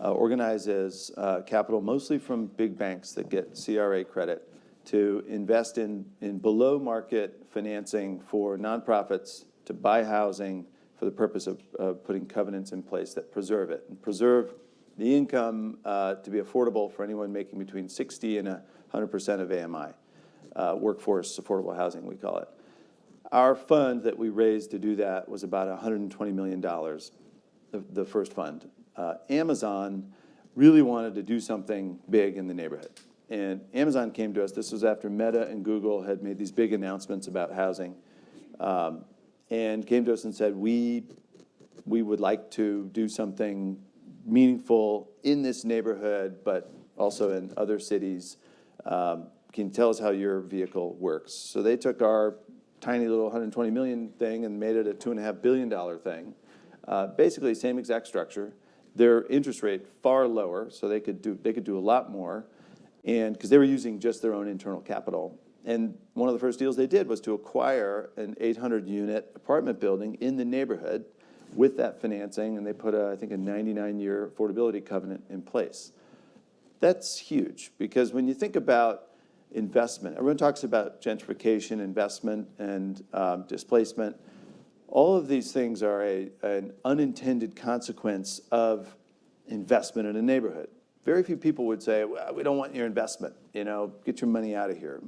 organizes capital mostly from big banks that get CRA credit to invest in below-market financing for nonprofits to buy housing for the purpose of putting covenants in place that preserve it and preserve the income to be affordable for anyone making between 60 and 100% of AMI, workforce affordable housing, we call it. Our fund that we raised to do that was about $120 million, the first fund. Amazon really wanted to do something big in the neighborhood. And Amazon came to us. This was after Meta and Google had made these big announcements about housing, and came to us and said, we would like to do something meaningful in this neighborhood, but also in other cities. Can you tell us how your vehicle works? So they took our tiny little 120 million thing and made it a $2.5 billion thing. Basically, same exact structure. Their interest rate far lower, so they could do a lot more, and because they were using just their own internal capital. And one of the first deals they did was to acquire an 800-unit apartment building in the neighborhood with that financing, and they put, I think, a 99-year affordability covenant in place. That's huge, because when you think about investment, everyone talks about gentrification, investment, and displacement. All of these things are an unintended consequence of investment in a neighborhood. Very few people would say, well, we don't want your investment, get your money out of here.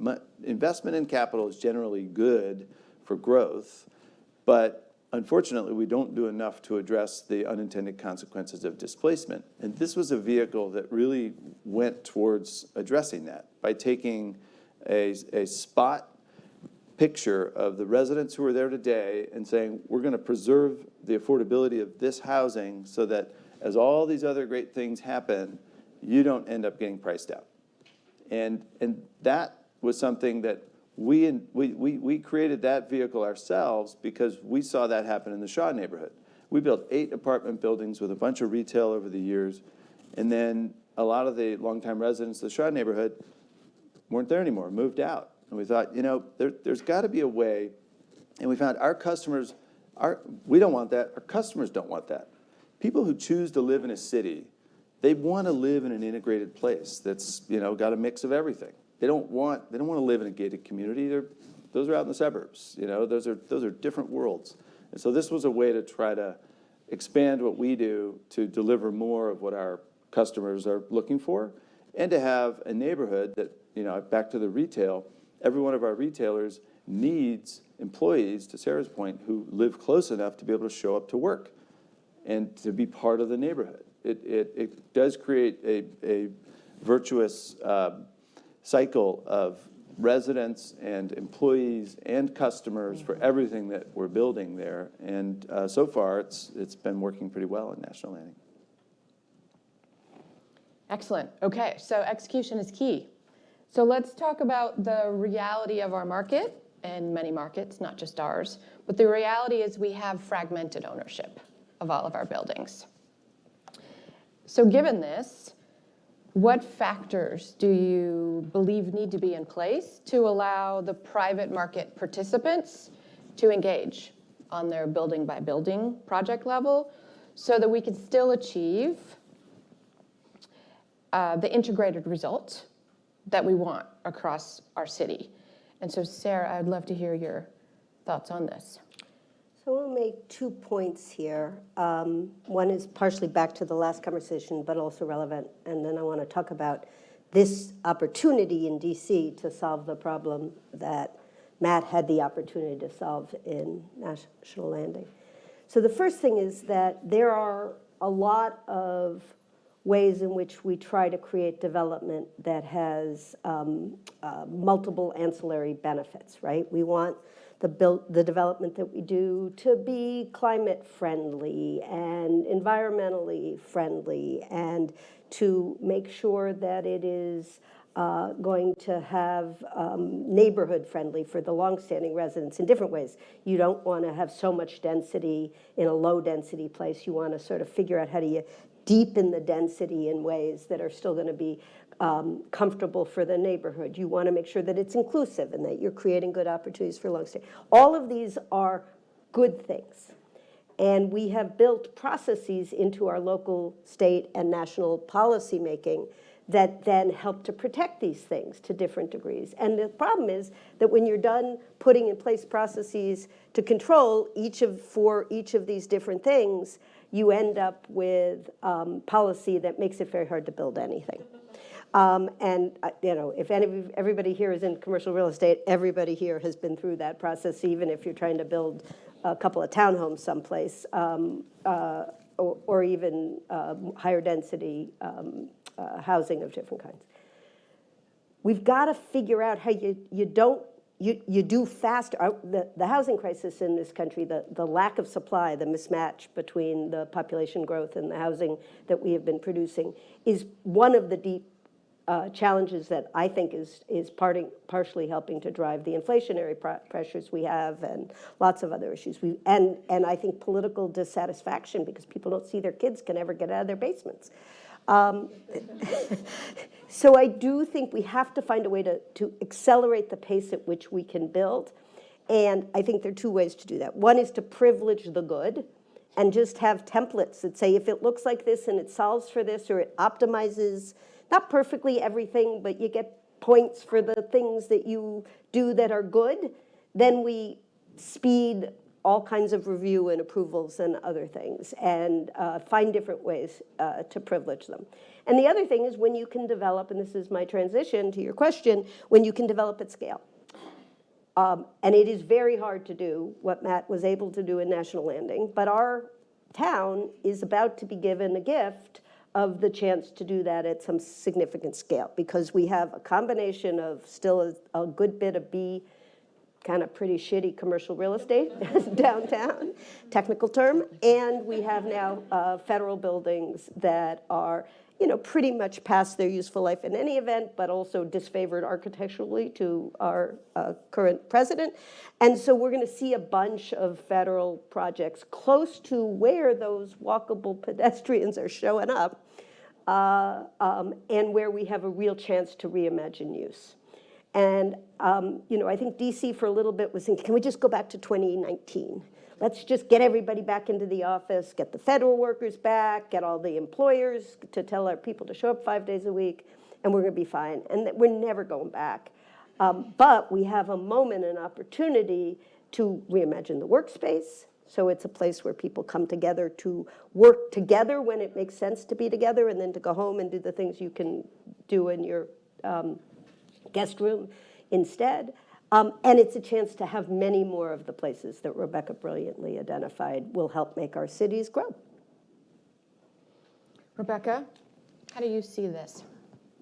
Investment in capital is generally good for growth, but unfortunately, we don't do enough to address the unintended consequences of displacement. And this was a vehicle that really went towards addressing that by taking a spot picture of the residents who are there today and saying, we're going to preserve the affordability of this housing so that as all these other great things happen, you don't end up getting priced out. And that was something that we created that vehicle ourselves because we saw that happen in the Shaw neighborhood. We built 8 apartment buildings with a bunch of retail over the years, and then a lot of the longtime residents of the Shaw neighborhood weren't there anymore, moved out. And we thought, there's got to be a way, and we found our customers, we don't want that, our customers don't want that. People who choose to live in a city, they want to live in an integrated place that's, got a mix of everything. They don't want to live in a gated community. Those are out in the suburbs. Those are different worlds. And so this was a way to try to expand what we do to deliver more of what our customers are looking for, and to have a neighborhood that, back to the retail, every one of our retailers needs employees, to Sarah's point, who live close enough to be able to show up to work and to be part of the neighborhood. It does create a virtuous cycle of residents and employees and customers for everything that we're building there. And so far, it's been working pretty well in National Landing. Excellent. Okay, so execution is key. So let's talk about the reality of our market, and many markets, not just ours. But the reality is we have fragmented ownership of all of our buildings. So given this, what factors do you believe need to be in place to allow the private market participants to engage on their building by building project level so that we can still achieve the integrated result that we want across our city? And so, Sarah, I'd love to hear your thoughts on this. So we'll make 2 points here. One is partially back to the last conversation, but also relevant. And then I want to talk about this opportunity in DC to solve the problem that Matt had the opportunity to solve in National Landing. So the first thing is that there are a lot of ways in which we try to create development that has multiple ancillary benefits, right? We want the development that we do to be climate friendly and environmentally friendly, and to make sure that it is going to have neighborhood friendly for the longstanding residents in different ways. You don't want to have so much density in a low density place. You want to sort of figure out how do you deepen the density in ways that are still going to be comfortable for the neighborhood. You want to make sure that it's inclusive and that you're creating good opportunities for longstay. All of these are good things. And we have built processes into our local, state, and national policy making that then help to protect these things to different degrees. And the problem is that when you're done putting in place processes to control for each of these different things, you end up with policy that makes it very hard to build anything. If everybody here is in commercial real estate, everybody here has been through that process, even if you're trying to build a couple of townhomes someplace, or even higher density housing of different kinds. We've got to figure out how you do faster. The housing crisis in this country, the lack of supply, the mismatch between the population growth and the housing that we have been producing is one of the deep challenges that I think is partially helping to drive the inflationary pressures we have, and lots of other issues. And I think political dissatisfaction because people don't see their kids can ever get out of their basements. So I do think we have to find a way to accelerate the pace at which we can build. And I think there are two ways to do that. One is to privilege the good and just have templates that say if it looks like this and it solves for this, or it optimizes, not perfectly everything, but you get points for the things that you do that are good, then we speed all kinds of review and approvals and other things, and find different ways to privilege them. And the other thing is when you can develop, and this is my transition to your question, when you can develop at scale. And it is very hard to do what Matt was able to do in National Landing, but our town is about to be given a gift of the chance to do that at some significant scale, because we have a combination of still a good bit of kind of pretty shitty commercial real estate downtown, technical term, and we have now federal buildings that are, pretty much past their useful life in any event, but also disfavored architecturally to our current president. And so we're going to see a bunch of federal projects close to where those walkable pedestrians are showing up, and where we have a real chance to reimagine use. And, I think DC for a little bit was thinking, can we just go back to 2019? Let's just get everybody back into the office, get the federal workers back, get all the employers to tell our people to show up 5 days a week, and we're going to be fine. And we're never going back. But we have a moment, an opportunity to reimagine the workspace. So it's a place where people come together to work together when it makes sense to be together, and then to go home and do the things you can do in your guest room instead. And it's a chance to have many more of the places that Rebecca brilliantly identified will help make our cities grow. Rebecca, how do you see this?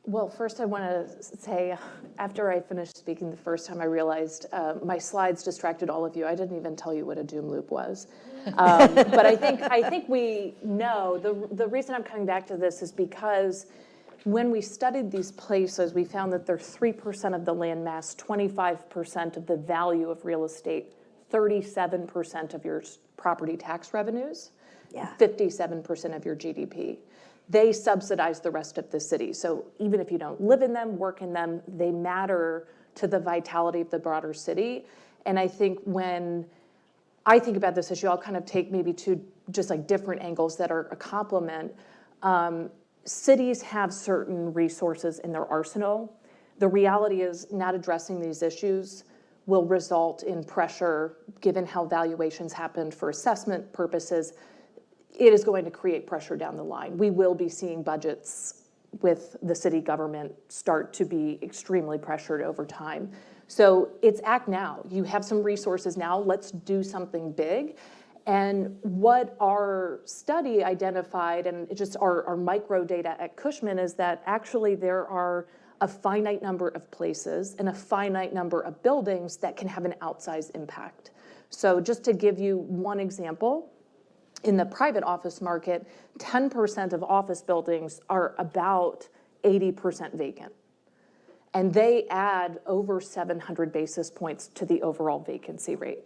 Well, first I want to say, after I finished speaking the first time, I realized my slides distracted all of you. I didn't even tell you what a doom loop was. But I think we know, the reason I'm coming back to this is because when we studied these places, we found that they're 3% of the land mass, 25% of the value of real estate, 37% of your property tax revenues, 57% of your GDP. They subsidize the rest of the city. So even if you don't live in them, work in them, they matter to the vitality of the broader city. And I think when I think about this issue, I'll kind of take maybe two just like different angles that are a complement. Cities have certain resources in their arsenal. The reality is not addressing these issues will result in pressure, given how valuations happened for assessment purposes. It is going to create pressure down the line. We will be seeing budgets with the city government start to be extremely pressured over time. So it's act now. You have some resources now. Let's do something big. And what our study identified, and just our micro data at Cushman, is that actually there are a finite number of places and a finite number of buildings that can have an outsized impact. So just to give you one example, in the private office market, 10% of office buildings are about 80% vacant. And they add over 700 basis points to the overall vacancy rate.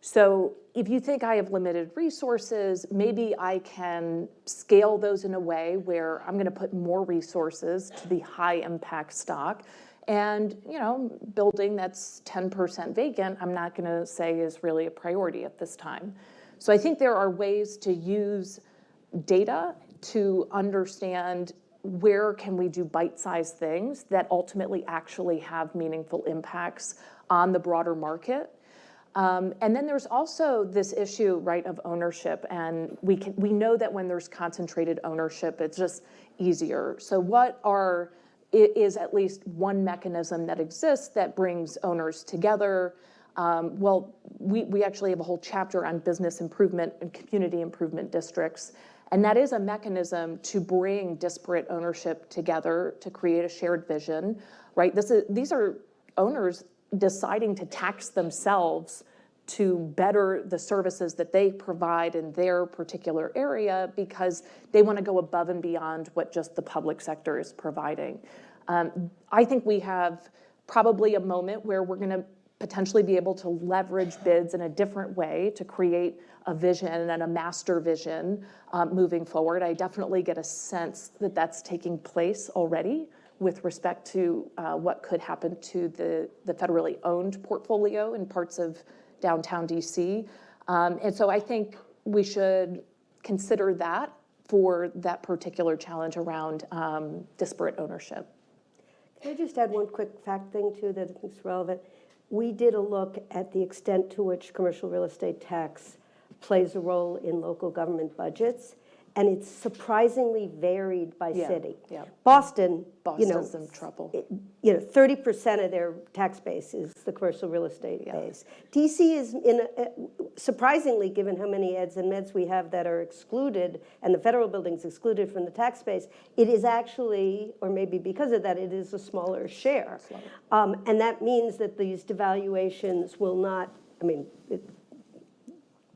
So if you think I have limited resources, maybe I can scale those in a way where I'm going to put more resources to the high impact stock. And, building that's 10% vacant, I'm not going to say is really a priority at this time. So I think there are ways to use data to understand where can we do bite-sized things that ultimately actually have meaningful impacts on the broader market. And then there's also this issue, right, of ownership. And we know that when there's concentrated ownership, it's just easier. So is at least one mechanism that exists that brings owners together? We actually have a whole chapter on business improvement and community improvement districts. And that is a mechanism to bring disparate ownership together to create a shared vision, right? These are owners deciding to tax themselves to better the services that they provide in their particular area because they want to go above and beyond what just the public sector is providing. I think we have probably a moment where we're going to potentially be able to leverage bids in a different way to create a vision and a master vision moving forward. I definitely get a sense that that's taking place already with respect to what could happen to the federally owned portfolio in parts of downtown DC. And so I think we should consider that for that particular challenge around disparate ownership. Can I just add one quick fact thing too that I think is relevant? We did a look at the extent to which commercial real estate tax plays a role in local government budgets, and it's surprisingly varied by city. Yeah. Boston's in trouble. 30% of their tax base is the commercial real estate base. DC is surprisingly, given how many eds and meds we have that are excluded, and the federal buildings excluded from the tax base, it is actually, or maybe because of that, it is a smaller share. And that means that these devaluations will not,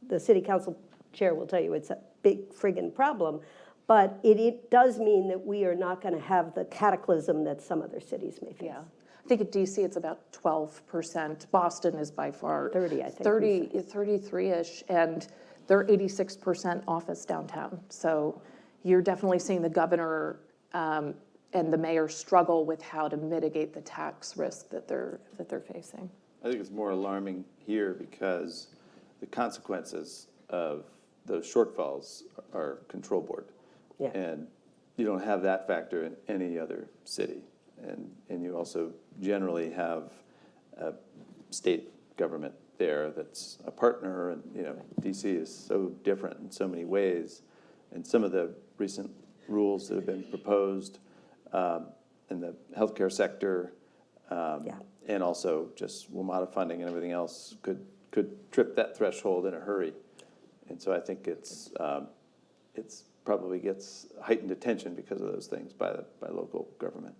the city council chair will tell you it's a big friggin' problem, but it does mean that we are not going to have the cataclysm that some other cities may face. Yeah. I think at DC it's about 12%. Boston is by far 30, I think. 33-ish, and they're 86% office downtown. So you're definitely seeing the governor and the mayor struggle with how to mitigate the tax risk that they're facing. I think it's more alarming here because the consequences of those shortfalls are control board. Yeah. And you don't have that factor in any other city. And you also generally have a state government there that's a partner, and DC is so different in so many ways. And some of the recent rules that have been proposed in the healthcare sector and also just WMATA funding and everything else could trip that threshold in a hurry. And so I think it's probably gets heightened attention because of those things by local government.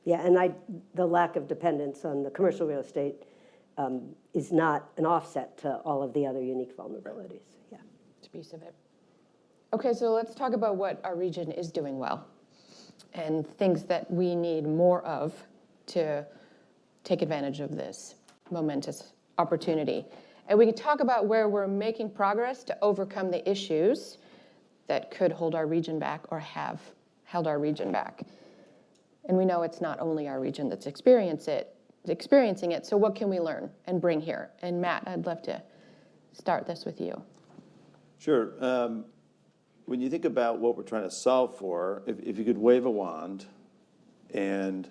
Yeah, and the lack of dependence on the commercial real estate is not an offset to all of the other unique vulnerabilities. Yeah, It's a piece of it. Okay, so let's talk about what our region is doing well and things that we need more of to take advantage of this momentous opportunity. And we can talk about where we're making progress to overcome the issues that could hold our region back or have held our region back. And we know it's not only our region that's experiencing it. So what can we learn and bring here? And Matt, I'd love to start this with you. Sure. When you think about what we're trying to solve for, if you could wave a wand and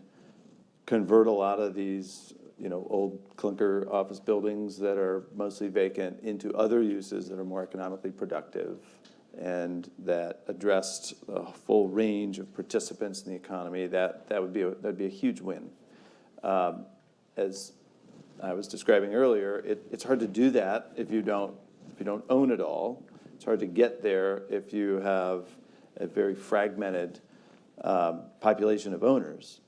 convert a lot of these old clunker office buildings that are mostly vacant into other uses that are more economically productive and that addressed a full range of participants in the economy, that'd be a huge win. As I was describing earlier, it's hard to do that if you don't you don't own it all. It's hard to get there if you have a very fragmented population of owners.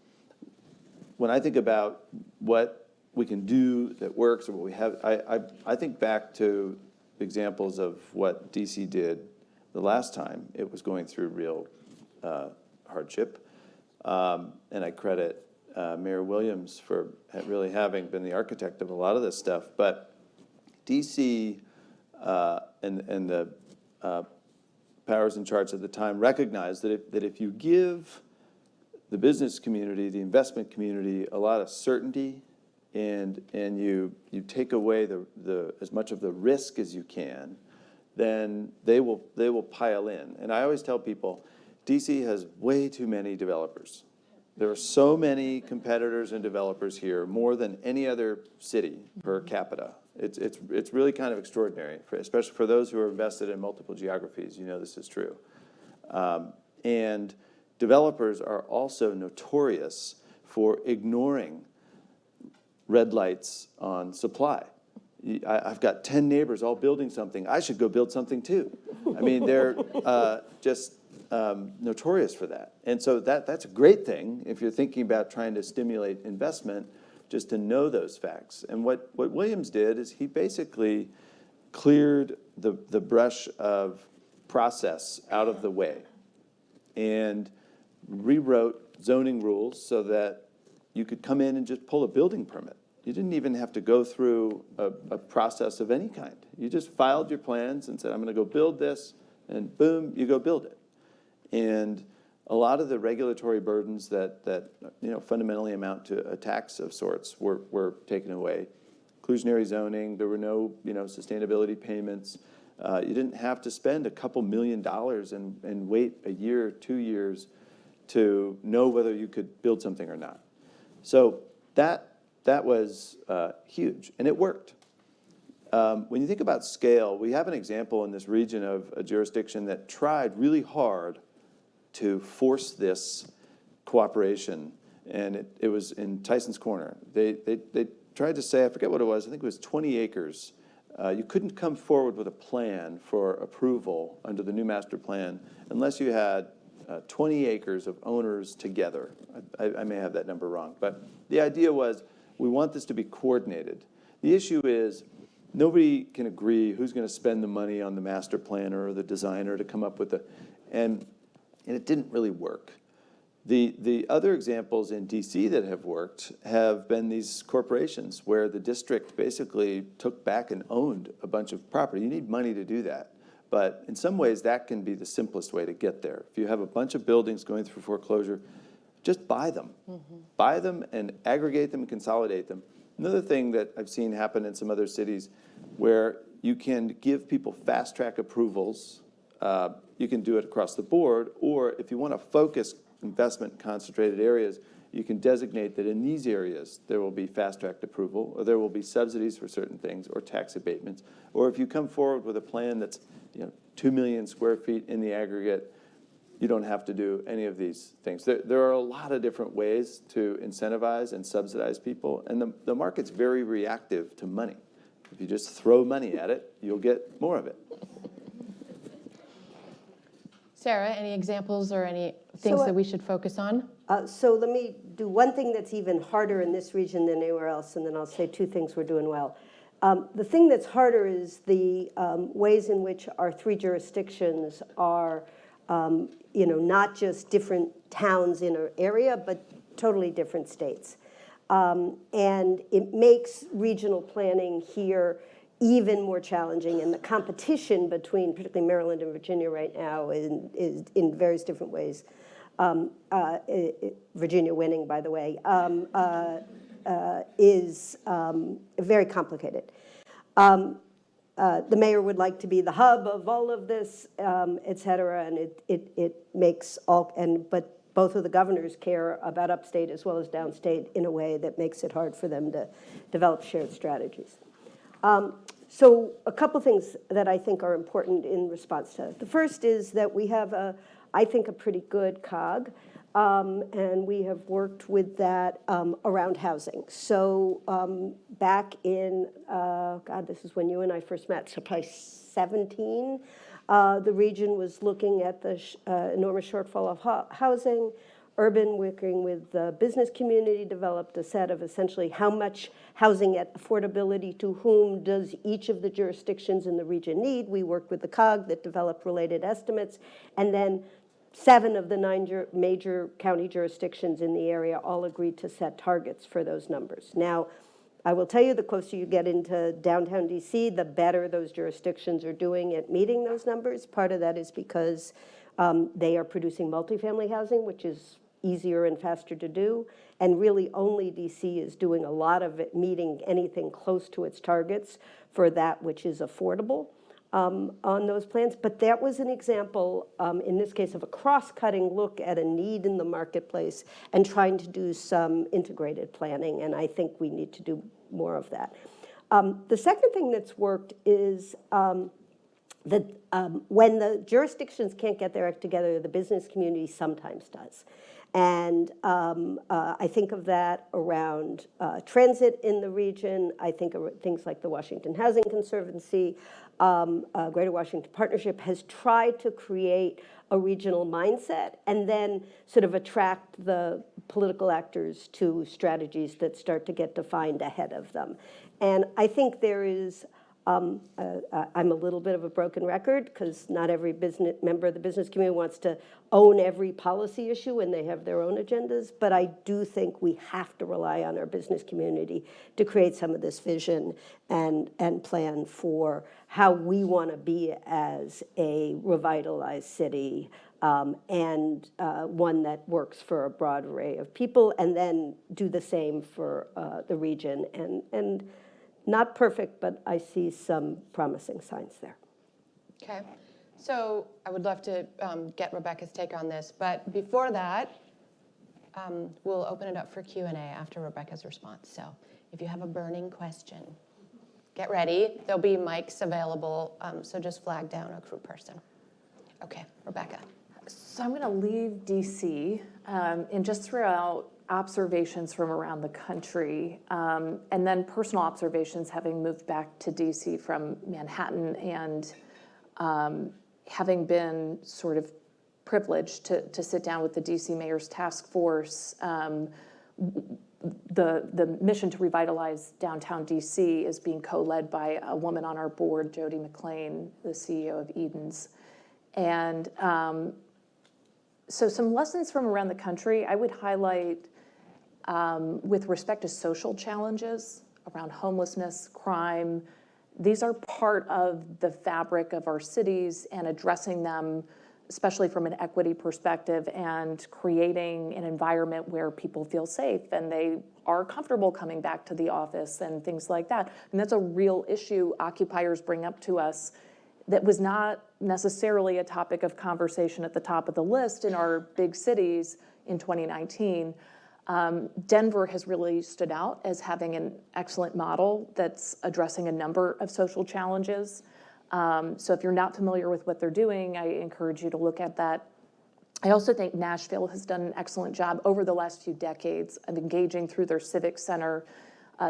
When I think about what we can do that works or what we have, I think back to examples of what DC did the last time it was going through real hardship. And I credit Mayor Williams for really having been the architect of a lot of this stuff. But DC and the powers in charge at the time recognized that if you give the business community, the investment community, a lot of certainty, and you take away the as much of the risk as you can, then they will pile in. And I always tell people, DC has way too many developers. There are so many competitors and developers here, more than any other city per capita. It's really kind of extraordinary, especially for those who are invested in multiple geographies. You know this is true. And developers are also notorious for ignoring red lights on supply. I've got 10 neighbors all building something. I should go build something too. I mean, they're just notorious for that. And so that's a great thing if you're thinking about trying to stimulate investment, just to know those facts. And what Williams did is he basically cleared the brush of process out of the way and rewrote zoning rules so that you could come in and just pull a building permit. You didn't even have to go through a process of any kind. You just filed your plans and said, I'm going to go build this, and boom, you go build it. And a lot of the regulatory burdens that fundamentally amount to a tax of sorts were taken away. Inclusionary zoning, there were no sustainability payments. You didn't have to spend a couple $1 million and wait a year, 2 years to know whether you could build something or not. So that was huge, and it worked. When you think about scale, we have an example in this region of a jurisdiction that tried really hard to force this cooperation, and it was in Tyson's Corner. They tried to say, I forget what it was, I think it was 20 acres. You couldn't come forward with a plan for approval under the new master plan unless you had 20 acres of owners together. I may have that number wrong, but the idea was we want this to be coordinated. The issue is nobody can agree who's going to spend the money on the master planner or the designer to come up with and it didn't really work. The other examples in DC that have worked have been these corporations where the district basically took back and owned a bunch of property. You need money to do that. But in some ways, that can be the simplest way to get there. If you have a bunch of buildings going through foreclosure, just buy them. Mm-hmm. Buy them and aggregate them and consolidate them. Another thing that I've seen happen in some other cities where you can give people fast-track approvals. You can do it across the board, or if you want to focus investment in concentrated areas, you can designate that in these areas there will be fast-tracked approval, or there will be subsidies for certain things, or tax abatements. Or if you come forward with a plan that's 2 million square feet in the aggregate, you don't have to do any of these things. There are a lot of different ways to incentivize and subsidize people, and the market's very reactive to money. If you just throw money at it, you'll get more of it. Sarah, any examples or any things that we should focus on? So let me do one thing that's even harder in this region than anywhere else, and then I'll say 2 things we're doing well. The thing that's harder is the ways in which our 3 jurisdictions are, not just different towns in our area, but totally different states. And it makes regional planning here even more challenging, and the competition between particularly Maryland and Virginia right now is in various different ways. Virginia winning, by the way, is very complicated. The mayor would like to be the hub of all of this, et cetera, and it makes but both of the governors care about upstate as well as downstate in a way that makes it hard for them to develop shared strategies. So a couple things that I think are important in response to that. The first is that we have, I think, a pretty good COG and we have worked with that around housing. So back in, God, this is when you and I first met, so probably 17, the region was looking at the enormous shortfall of housing. Urban, working with the business community, developed a set of essentially how much housing at affordability to whom does each of the jurisdictions in the region need. We worked with the COG that developed related estimates, and then 7 of the 9 major county jurisdictions in the area all agreed to set targets for those numbers. Now, I will tell you, the closer you get into downtown DC, the better those jurisdictions are doing at meeting those numbers. Part of that is because they are producing multifamily housing, which is easier and faster to do. And really only DC is doing a lot of it, meeting anything close to its targets for that which is affordable on those plans. But that was an example, in this case, of a cross-cutting look at a need in the marketplace and trying to do some integrated planning. And I think we need to do more of that. The second thing that's worked is that when the jurisdictions can't get their act together, the business community sometimes does. And I think of that around transit in the region. I think of things like the Washington Housing Conservancy. Greater Washington Partnership has tried to create a regional mindset and then sort of attract the political actors to strategies that start to get defined ahead of them. And I think there is, I'm a little bit of a broken record because not every business member of the business community wants to own every policy issue and they have their own agendas, but I do think we have to rely on our business community to create some of this vision and plan for how we want to be as a revitalized city, and one that works for a broad array of people, and then do the same for the region. And not perfect, but I see some promising signs there. Okay, so I would love to get Rebecca's take on this, but before that, we'll open it up for Q&A after Rebecca's response. So if you have a burning question, get ready. There'll be mics available, so just flag down a crew person. Okay, Rebecca. So I'm going to leave DC and just throw out observations from around the country, and then personal observations having moved back to DC from Manhattan and having been sort of privileged to sit down with the DC Mayor's Task Force. The mission to revitalize downtown DC is being co-led by a woman on our board, Jody McLean, the CEO of Eden's. And so some lessons from around the country I would highlight with respect to social challenges around homelessness, crime. These are part of the fabric of our cities, and addressing them, especially from an equity perspective, and creating an environment where people feel safe and they are comfortable coming back to the office and things like that. And that's a real issue occupiers bring up to us that was not necessarily a topic of conversation at the top of the list in our big cities in 2019. Denver has really stood out as having an excellent model that's addressing a number of social challenges. So if you're not familiar with what they're doing, I encourage you to look at that. I also think Nashville has done an excellent job over the last few decades of engaging through their civic center,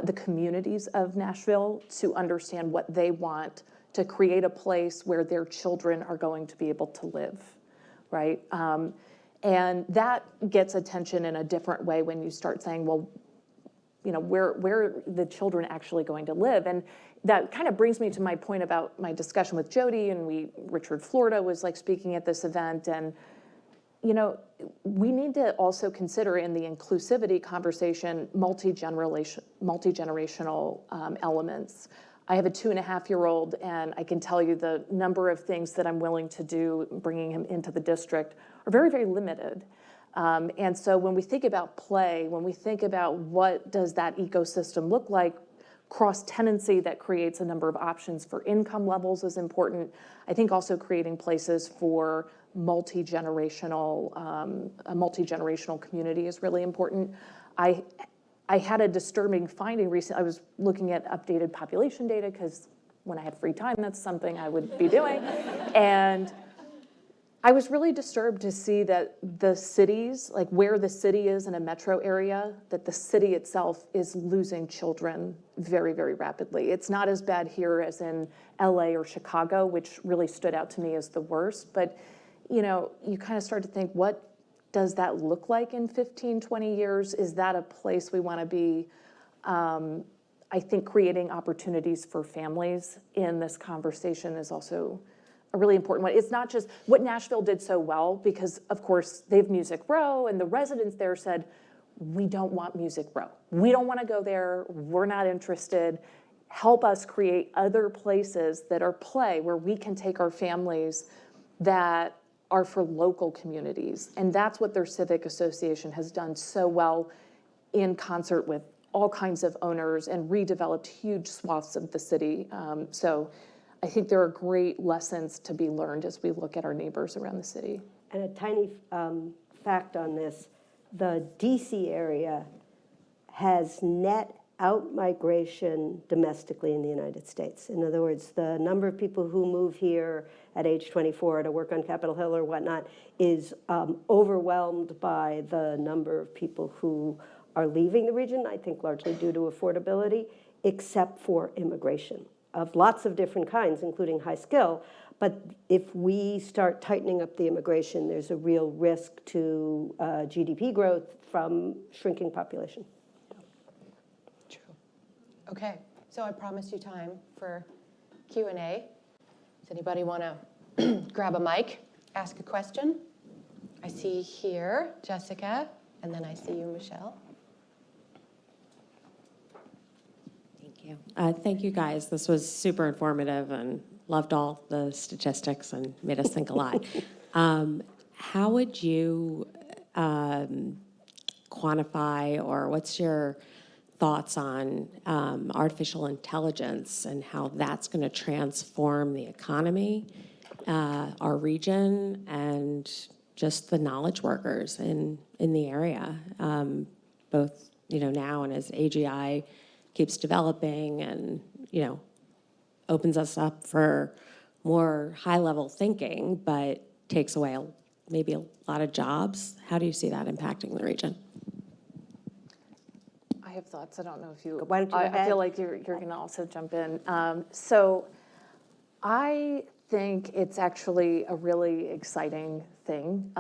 the communities of Nashville, to understand what they want to create a place where their children are going to be able to live, right? And that gets attention in a different way when you start saying, well, you know, where are the children actually going to live? And that kind of brings me to my point about my discussion with Jody, and Richard Florida was like speaking at this event. And, you know, we need to also consider in the inclusivity conversation, multi-generational elements. I have a 2.5-year-old, and I can tell you the number of things that I'm willing to do bringing him into the district are very, very limited. And so when we think about play, when we think about what does that ecosystem look like, cross-tenancy that creates a number of options for income levels is important. I think also creating places for a multi-generational community is really important. I had a disturbing finding recently. I was looking at updated population data because when I had free time, that's something I would be doing. And I was really disturbed to see that the cities, like where the city is in a metro area, that the city itself is losing children very, very rapidly. It's not as bad here as in LA or Chicago, which really stood out to me as the worst. But, you know, you kind of start to think, what does that look like in 15, 20 years? Is that a place we want to be? I think creating opportunities for families in this conversation is also a really important one. It's not just what Nashville did so well, because of course they have Music Row, and the residents there said, we don't want Music Row. We don't want to go there. We're not interested. Help us create other places that are play where we can take our families that are for local communities. And that's what their civic association has done so well in concert with all kinds of owners and redeveloped huge swaths of the city. So I think there are great lessons to be learned as we look at our neighbors around the city. And a tiny fact on this, the DC area has net out-migration domestically in the United States. In other words, the number of people who move here at age 24 to work on Capitol Hill or whatnot is overwhelmed by the number of people who are leaving the region, I think largely due to affordability, except for immigration of lots of different kinds, including high skill. But if we start tightening up the immigration, there's a real risk to GDP growth from shrinking population. True. Okay, so I promised you time for Q&A. Does anybody want to grab a mic, ask a question? I see here Jessica, and then I see you, Michelle. Thank you, guys. This was super informative and loved all the statistics and made us think a lot. How would you quantify, or what's your thoughts on artificial intelligence and how that's going to transform the economy, our region, and just the knowledge workers in the area, both now and as AGI keeps developing and, opens us up for more high-level thinking, but takes away maybe a lot of jobs. How do you see that impacting the region? I have thoughts. I don't know if you. Why don't you go I ahead? feel like you're going to also jump in. So I think it's actually a really exciting thing.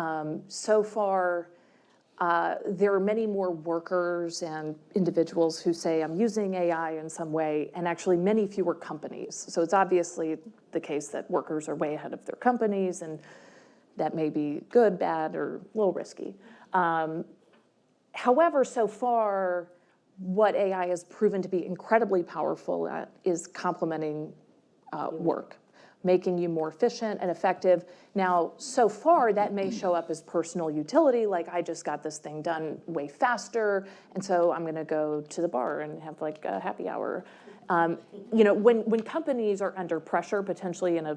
So far, there are many more workers and individuals who say, I'm using AI in some way, and actually many fewer companies. So it's obviously the case that workers are way ahead of their companies, and that may be good, bad, or a little risky. However, so far, what AI has proven to be incredibly powerful at is complementing work, making you more efficient and effective. Now, so far, that may show up as personal utility, like I just got this thing done way faster, and so I'm gonna go to the bar and have like a happy hour. When companies are under pressure, potentially in a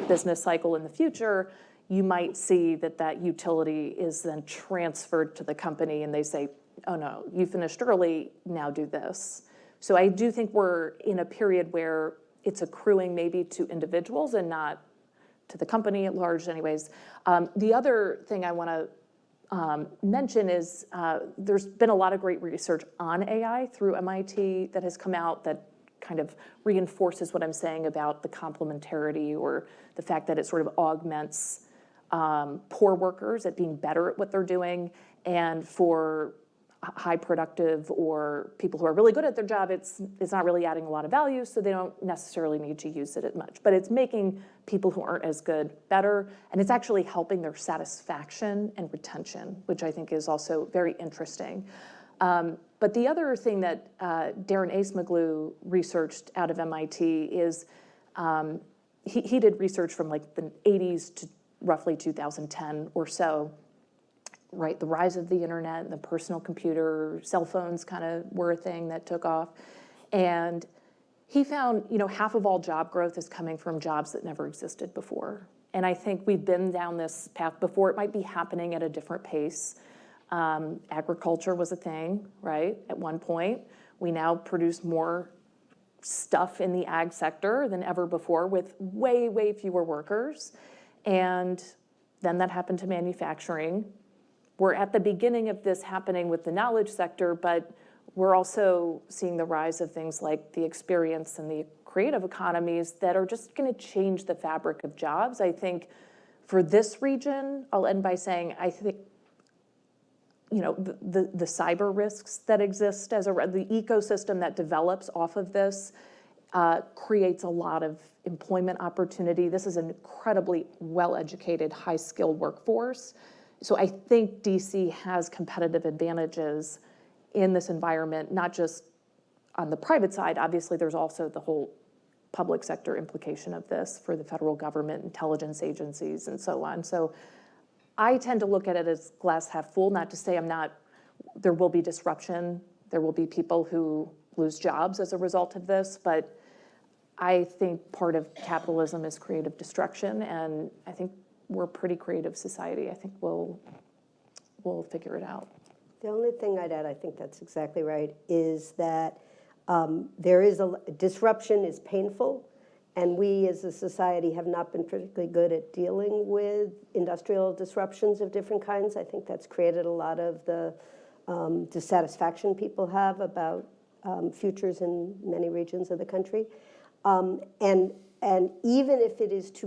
business cycle in the future, you might see that utility is then transferred to the company, and they say, oh no, you finished early, now do this. So I do think we're in a period where it's accruing maybe to individuals and not to the company at large anyways. The other thing I want to mention is there's been a lot of great research on AI through MIT that has come out that kind of reinforces what I'm saying about the complementarity, or the fact that it sort of augments poor workers at being better at what they're doing, and for high productive or people who are really good at their job, it's not really adding a lot of value, so they don't necessarily need to use it as much. But it's making people who aren't as good better, and it's actually helping their satisfaction and retention, which I think is also very interesting. But the other thing that Darren Acemoglu researched out of MIT is he did research from like the 80s to roughly 2010 or so, right? The rise of the internet, the personal computer, cell phones kind of were a thing that took off. And he found, half of all job growth is coming from jobs that never existed before. And I think we've been down this path before. It might be happening at a different pace. Agriculture was a thing, right? At one point, we now produce more stuff in the ag sector than ever before with way, way fewer workers. And then that happened to manufacturing. We're at the beginning of this happening with the knowledge sector, but we're also seeing the rise of things like the experience and the creative economies that are just going to change the fabric of jobs. I think for this region, I'll end by saying, I think, you know, the cyber risks that exist the ecosystem that develops off of this creates a lot of employment opportunity. This is an incredibly well-educated, high-skilled workforce. So I think DC has competitive advantages in this environment, not just on the private side. Obviously, there's also the whole public sector implication of this for the federal government, intelligence agencies, and so on. So I tend to look at it as glass half full, not to say there will be disruption, there will be people who lose jobs as a result of this, but I think part of capitalism is creative destruction, and I think we're a pretty creative society. I think we'll figure it out. The only thing I'd add, I think that's exactly right, is that there is disruption is painful, and we as a society have not been particularly good at dealing with industrial disruptions of different kinds. I think that's created a lot of the dissatisfaction people have about futures in many regions of the country. And even if it is to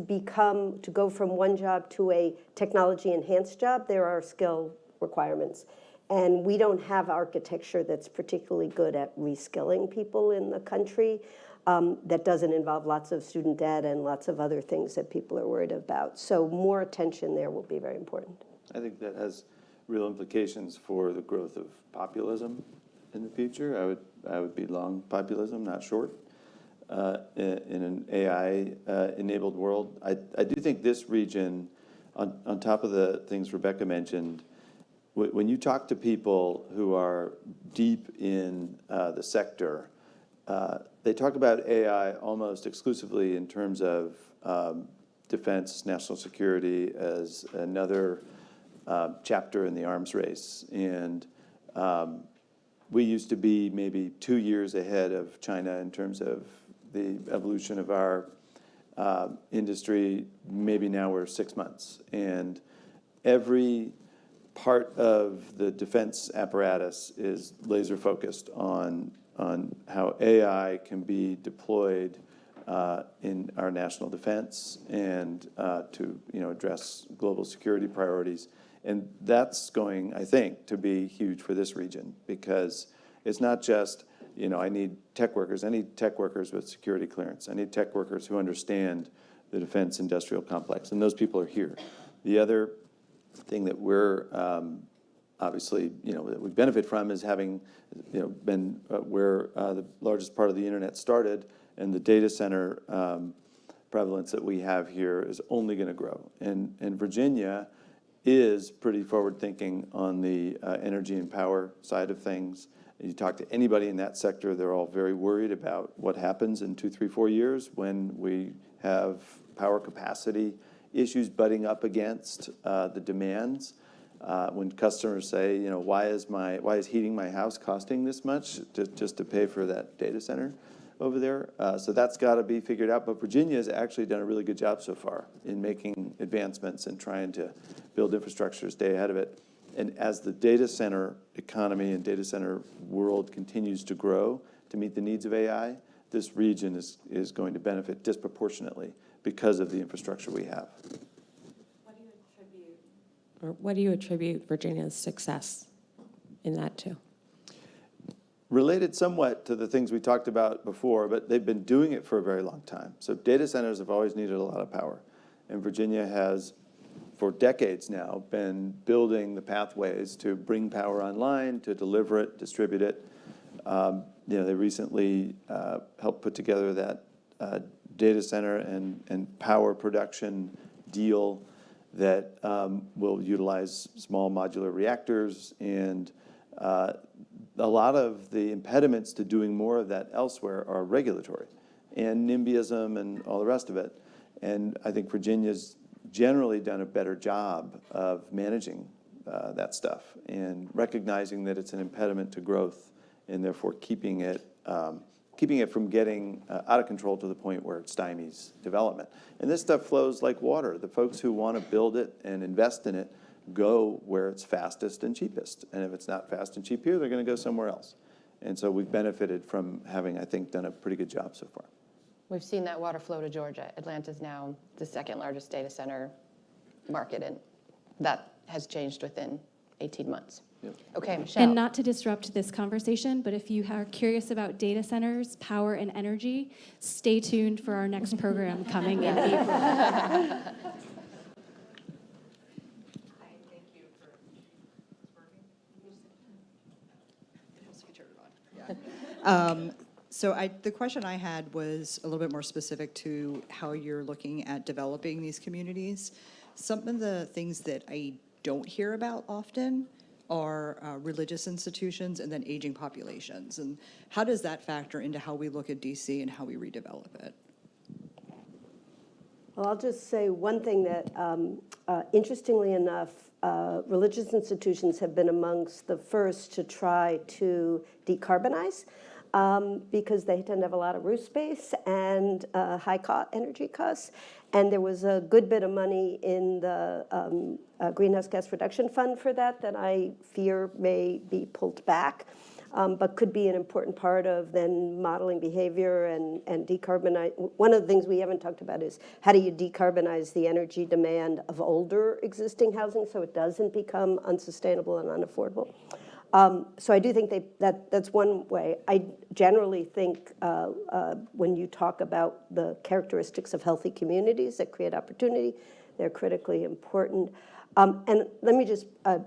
go from one job to a technology-enhanced job, there are skill requirements. And we don't have architecture that's particularly good at reskilling people in the country. That doesn't involve lots of student debt and lots of other things that people are worried about. So more attention there will be very important. I think that has real implications for the growth of populism in the future. I would be long populism, not short, in an AI-enabled world. I do think this region, on top of the things Rebecca mentioned, when you talk to people who are deep in the sector, they talk about AI almost exclusively in terms of defense, national security as another chapter in the arms race. And we used to be maybe 2 years ahead of China in terms of the evolution of our industry. Maybe now we're 6 months. And every part of the defense apparatus is laser focused on how AI can be deployed in our national defense and to address global security priorities. And that's going, I think, to be huge for this region, because it's not just, I need tech workers. I need tech workers with security clearance. I need tech workers who understand the defense industrial complex, and those people are here. The other thing that we're obviously, that we benefit from is having, been where the largest part of the internet started, and the data center prevalence that we have here is only going to grow. And Virginia is pretty forward-thinking on the energy and power side of things. You talk to anybody in that sector, they're all very worried about what happens in 2, 3, 4 years when we have power capacity issues butting up against the demands. When customers say, why is heating my house costing this much just to pay for that data center over there? So that's got to be figured out. But Virginia has actually done a really good job so far in making advancements and trying to build infrastructure to stay ahead of it. And as the data center economy and data center world continues to grow to meet the needs of AI, this region is going to benefit disproportionately because of the infrastructure we have. What do you attribute Virginia's success in that to? Related somewhat to the things we talked about before, but they've been doing it for a very long time. So data centers have always needed a lot of power. And Virginia has, for decades now, been building the pathways to bring power online, to deliver it, distribute it. They recently helped put together that data center and power production deal that will utilize small modular reactors. And a lot of the impediments to doing more of that elsewhere are regulatory and NIMBYism and all the rest of it. And I think Virginia's generally done a better job of managing that stuff and recognizing that it's an impediment to growth and therefore keeping it keeping it from getting out of control to the point where it stymies development. And this stuff flows like water. The folks who want to build it and invest in it go where it's fastest and cheapest. And if it's not fast and cheap here, they're going to go somewhere else. And so we've benefited from having, I think, done a pretty good job so far. We've seen that water flow to Georgia. Atlanta's now the second largest data center market, and that has changed within 18 months. Yep. Okay, Michelle. And not to disrupt this conversation, but if you are curious about data centers, power, and energy, stay tuned for our next program coming in April. So the question I had was a little bit more specific to how you're looking at developing these communities. Some of the things that I don't hear about often are religious institutions and then aging populations. And how does that factor into how we look at DC and how we redevelop it? Well, I'll just say one thing that, interestingly enough, religious institutions have been amongst the first to try to decarbonize because they tend to have a lot of roof space and high energy costs. And there was a good bit of money in the Greenhouse Gas Reduction Fund for that I fear may be pulled back. But could be an important part of then modeling behavior and decarbonize. One of the things we haven't talked about is how do you decarbonize the energy demand of older existing housing so it doesn't become unsustainable and unaffordable. So I do think that's one way. I generally think when you talk about the characteristics of healthy communities that create opportunity, they're critically important. And let me just,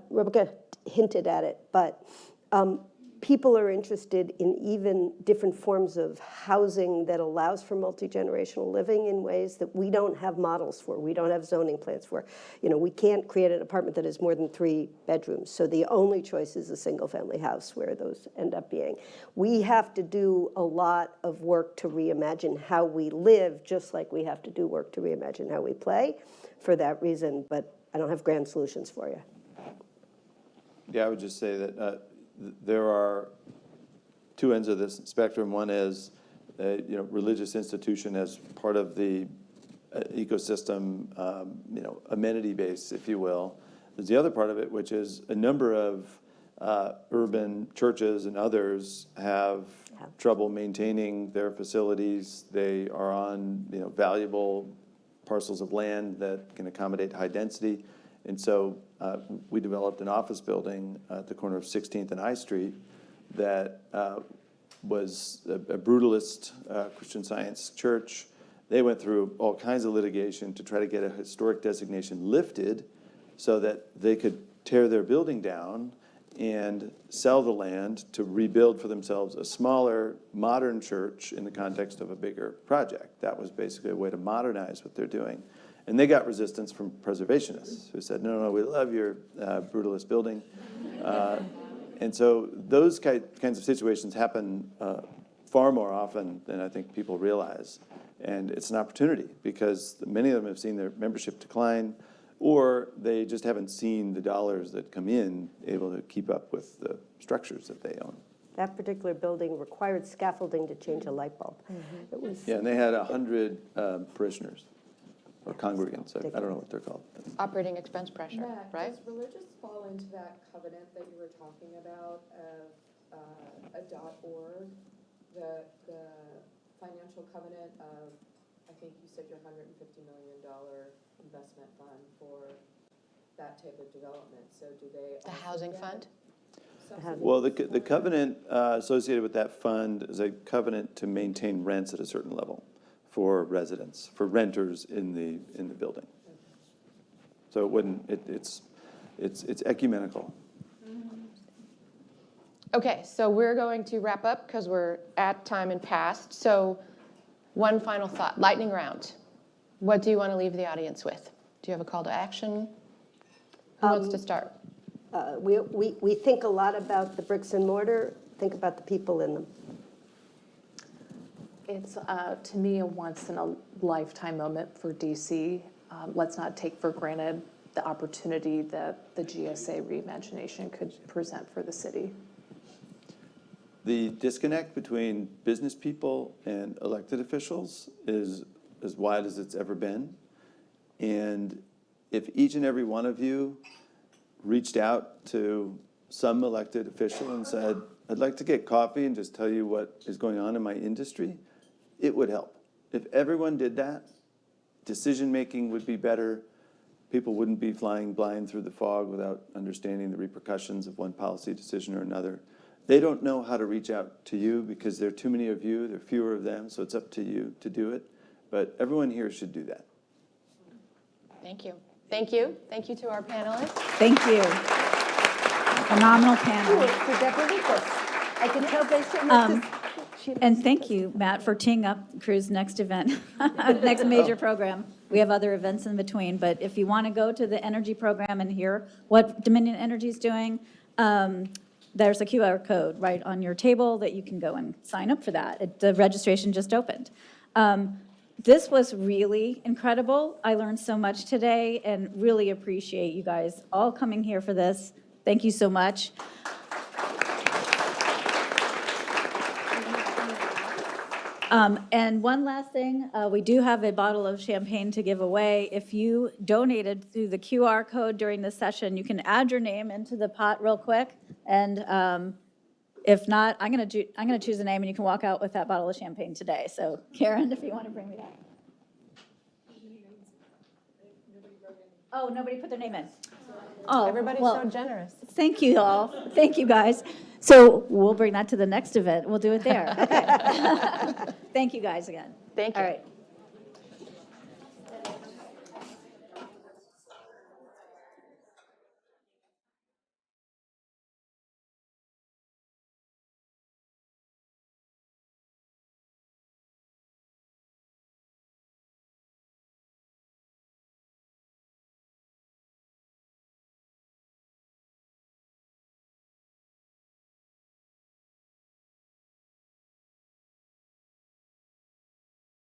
Rebecca hinted at it, but people are interested in even different forms of housing that allows for multi-generational living in ways that we don't have models for. We don't have zoning plans for. You know, we can't create an apartment that has more than 3 bedrooms. So the only choice is a single-family house where those end up being. We have to do a lot of work to reimagine how we live, just like we have to do work to reimagine how we play for that reason. But I don't have grand solutions for you. Yeah, I would just say that there are 2 ends of this spectrum. One is, religious institution as part of the ecosystem, amenity base, if you will. There's the other part of it, which is a number of urban churches and others have trouble maintaining their facilities. They are on, valuable parcels of land that can accommodate high density. And so we developed an office building at the corner of 16th and I Street that was a brutalist Christian Science church. They went through all kinds of litigation to try to get a historic designation lifted so that they could tear their building down and sell the land to rebuild for themselves a smaller, modern church in the context of a bigger project. That was basically a way to modernize what they're doing. And they got resistance from preservationists who said, no, we love your brutalist building. And so those kinds of situations happen far more often than I think people realize. And it's an opportunity because many of them have seen their membership decline, or they just haven't seen the dollars that come in able to keep up with the structures that they own. That particular building required scaffolding to change a light bulb. It was, Yeah, and they had 100 parishioners. Or congregants, I don't know what they're called. Operating expense pressure, Matt, right? does religious fall into that covenant that you were talking about of a .org, the financial covenant of, I think you said your $150 million investment fund for that type of development, so do they? The also housing get fund? subsidies Well, the for- covenant associated with that fund is a covenant to maintain rents at a certain level for residents, for renters in the building. So it wouldn't, it's ecumenical. Okay, so we're going to wrap up because we're at time and past. So one final thought, lightning round. What do you want to leave the audience with? Do you have a call to action? Who wants to start? we think a lot about the bricks and mortar, think about the people in them. It's, to me, a once-in-a-lifetime moment for DC. Let's not take for granted the opportunity that the GSA reimagination could present for the city. the disconnect between business people and elected officials is as wide as it's ever been. And if each and every one of you reached out to some elected official and said, I'd like to get coffee and just tell you what is going on in my industry, it would help. If everyone did that, decision-making would be better. People wouldn't be flying blind through the fog without understanding the repercussions of one policy decision or another. They don't know how to reach out to you because there are too many of you, there are fewer of them, so it's up to you to do it. But everyone here should do that. Thank you. Thank you. Thank you to our panelists. Thank you. Phenomenal panel. For Deborah Lucas. I can tell based on this. And thank you, Matt, for teeing up Crew's next event, next major program. We have other events in between, but if you want to go to the energy program and hear what Dominion Energy is doing, there's a QR code right on your table that you can go and sign up for that. The registration just opened. This was really incredible. I learned so much today and really appreciate you guys all coming here for this. Thank you so much. And one last thing, we do have a bottle of champagne to give away. If you donated through the QR code during this session, you can add your name into the pot real quick. And if not, I'm going to choose a name, and you can walk out with that bottle of champagne today. So, Karen, if you want to bring me that. Oh, nobody put their name in. Oh, Everybody's well, so generous. thank you all. Thank you, guys. So we'll bring that to the next event. We'll do it there. Okay. Thank you, guys, again. Thank you. All right.